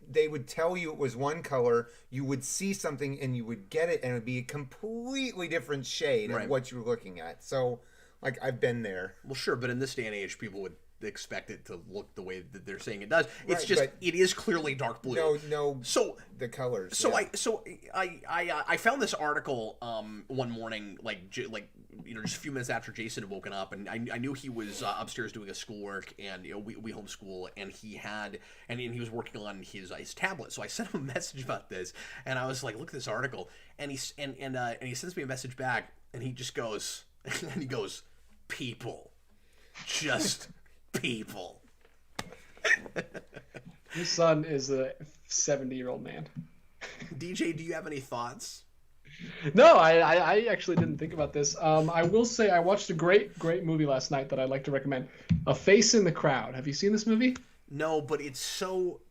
they would tell you it was one color. You would see something and you would get it, and it would be a completely different shade of what you were looking at. So. Like, I've been there. Well, sure, but in this day and age, people would expect it to look the way that they're saying it does. It's Right, just, but it is clearly dark blue. No. So the colors. So yeah. I found this article one morning, just a few minutes after Jason had woken up, and I knew he was upstairs doing his schoolwork, and we homeschool, and he was working on his tablet. So I sent him a message about this, and I was like, look at this article, and he sends me a message back, and he just goes. And he goes, people. Just people. His son is a 70-year-old man. DJ, do you have any thoughts? No, I actually didn't think about this. I will say I watched a great movie last night that I'd like to recommend. A Face in the Crowd. Have you seen this movie? No, but it's so...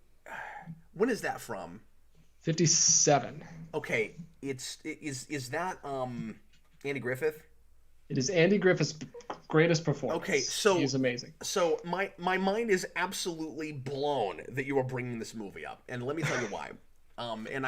When is that from? 57. Okay, is that Andy Griffith? It is Andy Griffith's greatest performance. Okay, so he's amazing. So my mind is absolutely blown that you are bringing this movie up, and let me tell you why.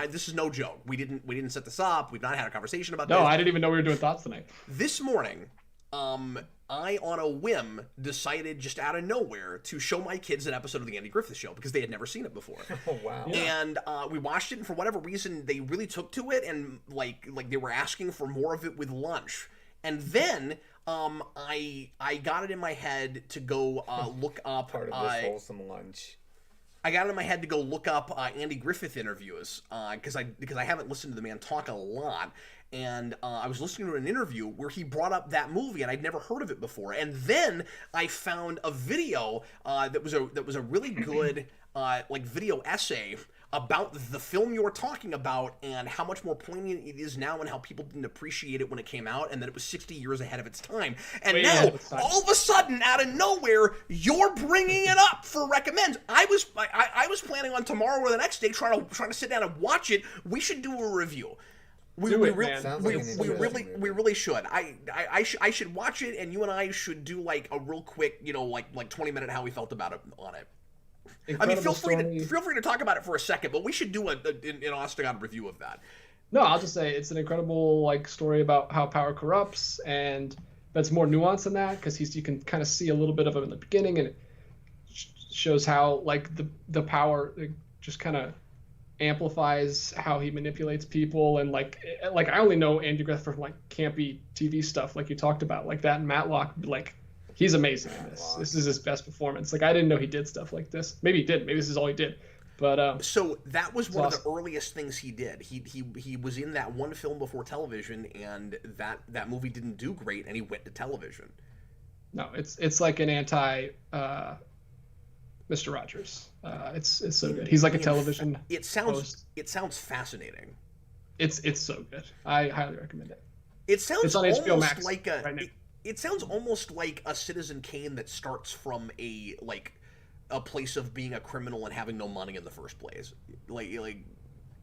This is no joke. We didn't set this up. We've not had a conversation about this. No, I didn't even know we were doing thoughts tonight. This morning, I on a whim decided just out of nowhere to show my kids an episode of the Andy Griffith Show because they had never seen it before. Oh wow! Yeah. And we watched it, and for whatever reason, they really took to it, and like they were asking for more of it with lunch. And then I got it in my head to go look up part of this wholesome lunch. I got it in my head to go look up Andy Griffith interviews because I haven't listened to the man talk a lot, and I was listening to an interview where he brought up that movie, and I'd never heard of it before. And then I found a video that was a really good video essay about the film you were talking about and how much more poignant it is now and how people didn't appreciate it when it came out and that it was 60 years ahead of its time. And now, all of a sudden, out of nowhere, you're bringing it up for recommends. I was planning on tomorrow or the next day trying to sit down and watch it. We should do a review. We really should. I should watch it, and you and I should do like a real quick, 20-minute how we felt about it on it. Feel free to talk about it for a second, but we should do an honest-to-God review of that. No, I'll just say it's an incredible story about how power corrupts, but it's more nuanced than that because you can kind of see a little bit of it in the beginning, and it shows how the power just kind of amplifies how he manipulates people, and I only know Andy Griffith from campy TV stuff like you talked about, like that and Matlock, He's amazing in this. This is his best performance. I didn't know he did stuff like this. Maybe he did. Maybe this is all he did. But so that was one of the earliest things he did. He was in that one film before television, and that movie didn't do great, and he went to television. No, it's like an anti Mr. Rogers. It's so good. He's like a television host. It sounds fascinating. It's so good. I highly recommend it. It sounds it's on HBO Max It sounds almost like a Citizen Kane that starts from a place of being a criminal and having no money in the first place. Like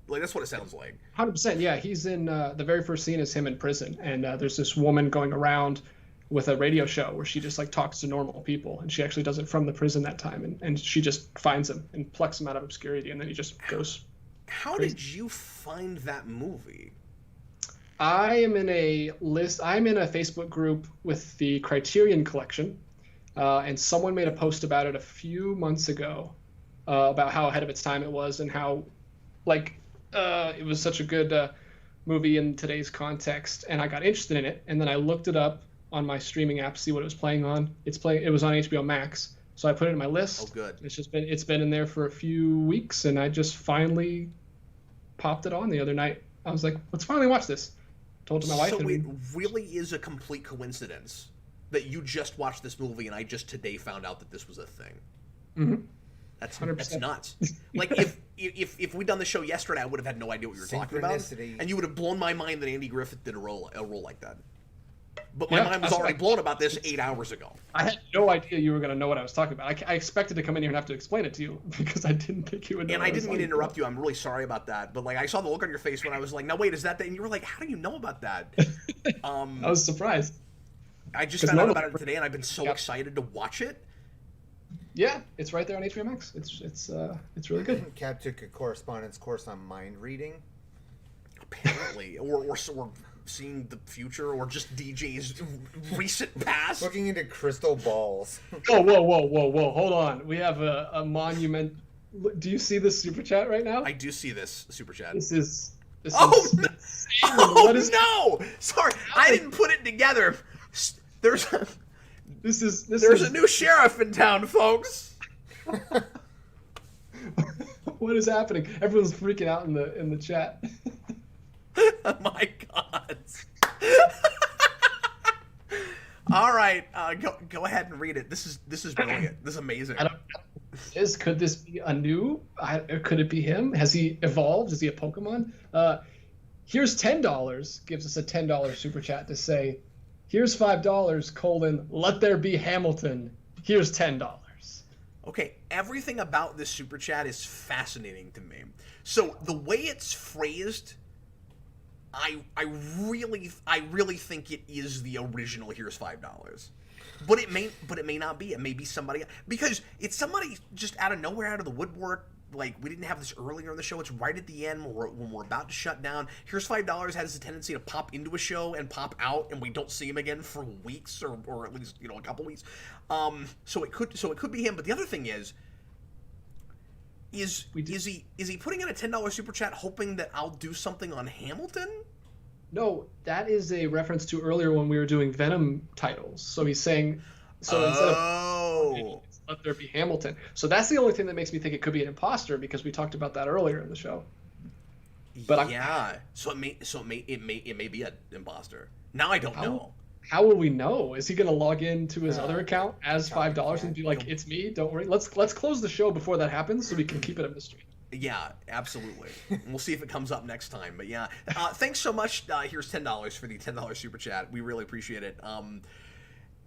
that's what it sounds like. 100%. Yeah, he's in the very first scene is him in prison, and there's this woman going around with a radio show where she just talks to normal people, and she actually does it from the prison that time, and she just finds him and plucks him out of obscurity, and then he just goes. How crazy. Did you find that movie? I am in a list. I'm in a Facebook group with the Criterion Collection, and someone made a post about it a few months ago, about how ahead of its time it was and how, like, it was such a good movie in today's context. And I got interested in it, and then I looked it up on my streaming app to see what it was playing on. It was on HBO Max, so I put it in my list. Oh, good. It's been in there for a few weeks, and I just finally popped it on the other night. I was like, let's finally watch this. Told to my wife. So it really is a complete coincidence that you just watched this movie and I just today found out that this was a thing. Mm-hmm. That's 100%. nuts. Like if we'd done the show yesterday, I would have had no idea what you were talking about, and you would have blown my mind that Andy Griffith did a role like that. But my mind was already blown about this 8 hours ago. I had no idea you were going to know what I was talking about. I expected to come in here and have to explain it to you because I didn't think you would know. And I didn't mean to interrupt you. I'm really sorry about that. But like I saw the look on your face when I was like, "No, wait, is that?" And you were like, "How do you know about that?" I was surprised. I just found out about it today, and I've been so excited to watch it. Yeah, it's right there on HBO Max. It's really good. Cap took a correspondence course on mind reading. Apparently, or seeing the future, or just DJ's recent past. Looking into crystal balls. Oh, whoa! Hold on. We have a monument. Do you see this super chat right now? I do see this super chat. This is. Oh no! Oh What is, no! Sorry, I didn't put it together. There's a new sheriff in town, folks. What is happening? Everyone's freaking out in the chat. Oh my God. All right, go ahead and read it. This is brilliant. This is amazing. I don't know. Could this be a new? Could it be him? Has he evolved? Is he a Pokemon? Here's $10. Gives us a $10 super chat to say, here's $5, let there be Hamilton. Here's $10. Okay, everything about this super chat is fascinating to me. So the way it's phrased, I really think it is the original. Here's $5, but it may not be. It may be somebody, because it's somebody just out of nowhere, out of the woodwork. Like, we didn't have this earlier in the show. It's right at the end when we're about to shut down. Here's $5 has a tendency to pop into a show and pop out, and we don't see him again for weeks, or at least a couple weeks. So it could be him. But the other thing is he putting in a $10 super chat hoping that I'll do something on Hamilton? No, that is a reference to earlier when we were doing Venom titles. So he's saying, instead of let there be Hamilton. So that's the only thing that makes me think it could be an imposter, because we talked about that earlier in the show. But so it may be an imposter. Now I don't know. How will we know? Is he going to log into his other account as $5 and be like, "It's me, don't worry"? Let's close the show before that happens so we can keep it a mystery. Yeah, absolutely. We'll see if it comes up next time. But yeah, thanks so much. Here's $10 for the $10 super chat. We really appreciate it.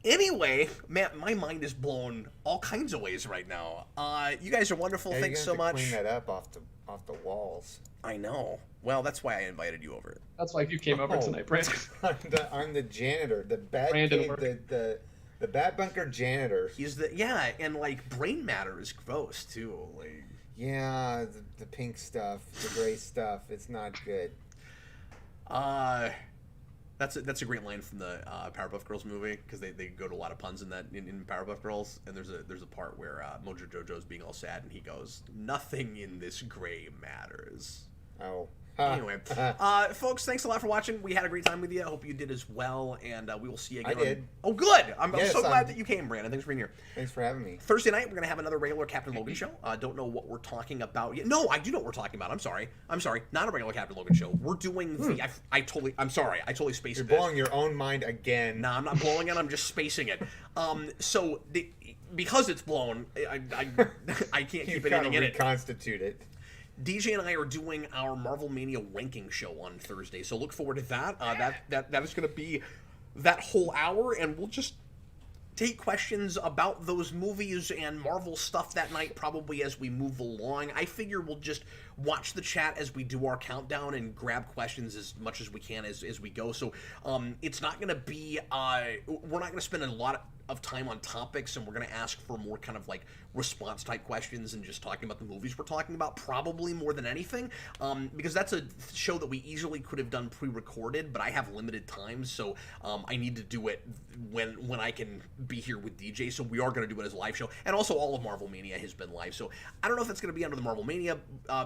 Anyway, man, my mind is blown all kinds of ways right now. You guys are wonderful. Yeah, thanks so much. Clean that up off the walls. I know. Well, that's why I invited you over. That's why you came over tonight, Brandon. I'm the janitor, the bat the bat bunker janitor. He's and like brain matter is gross too. Like, yeah, the pink stuff, the gray stuff. It's not good. That's a great line from the Powerpuff Girls movie, because they go to a lot of puns in that in Powerpuff Girls, and there's a part where Mojo Jojo's being all sad and he goes, "Nothing in this gray matters." Oh. Anyway, folks, thanks a lot for watching. We had a great time with you. I hope you did as well, and we will see you again. I did. Oh, good. I'm so glad that you came, Brandon. Thanks for being here. Thanks for having me. Thursday night, we're going to have another regular Captain Logan show. Don't know what we're talking about yet. No, I do know what we're talking about. I'm sorry. Not a regular Captain Logan show. We're doing the... I totally spaced it. You're blowing your own mind again. No, I'm not blowing it. I'm just spacing it. Because it's blown, I can't keep anything in it. Reconstitute it. DJ and I are doing our Marvel Mania ranking show on Thursday, so look forward to that. That is going to be that whole hour, and we'll just take questions about those movies and Marvel stuff that night, probably as we move along. I figure we'll just watch the chat as we do our countdown and grab questions as much as we can as we go. So it's not going to be we're not going to spend a lot of time on topics, and we're going to ask for more kind of like response type questions and just talking about the movies we're talking about, probably more than anything, because that's a show that we easily could have done pre-recorded, but I have limited time, so I need to do it when I can be here with DJ, so we are going to do it as a live show. And also all of Marvel Mania has been live, so I don't know if that's going to be under the Marvel Mania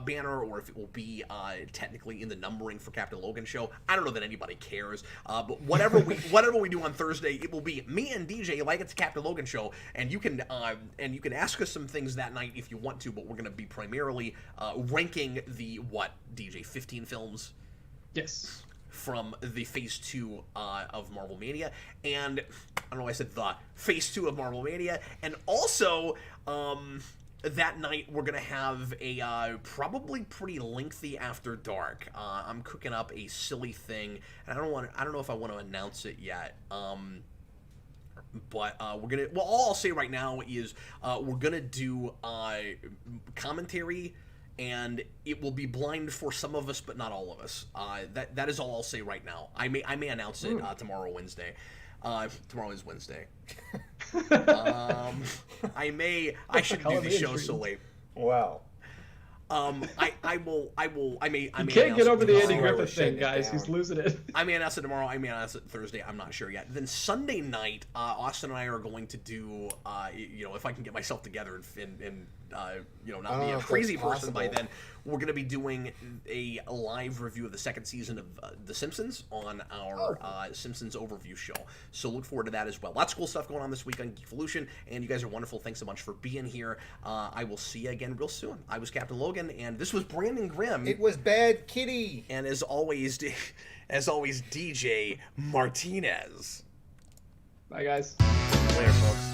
banner, or if it will be technically in the numbering for Captain Logan show. I don't know that anybody cares, but whatever we do on Thursday, it will be me and DJ like it's Captain Logan show, and you can ask us some things that night if you want to, but we're going to be primarily ranking the DJ 15 films. Yes. From the Phase 2 of Marvel Mania, and I don't know why I said the Phase 2 of Marvel Mania, and also that night we're gonna have a probably pretty lengthy After Dark. I'm cooking up a silly thing, and I don't know if I want to announce it yet. But we're gonna. Well, all I'll say right now is we're gonna do commentary. And it will be blind for some of us, but not all of us. That is all I'll say right now. I may announce it tomorrow, Wednesday. Tomorrow is Wednesday. I shouldn't do the show so late. Wow. I may can't get over the Andy tomorrow. Griffith thing, guys. He's losing it. I may announce it tomorrow. I may announce it Thursday. I'm not sure yet. Then Sunday night, Austin and I are going to do, if I can get myself together and not be a crazy person by then, we're going to be doing a live review of the second season of The Simpsons on our Simpsons overview show. So look forward to that as well. Lots of cool stuff going on this week on Geekvolution, and you guys are wonderful. Thanks so much for being here. I will see you again real soon. I was Captain Logan, and this was Brandon Grimm. It was Bad Kitty. And as always, DJ Martinez. Bye, guys. Later, folks.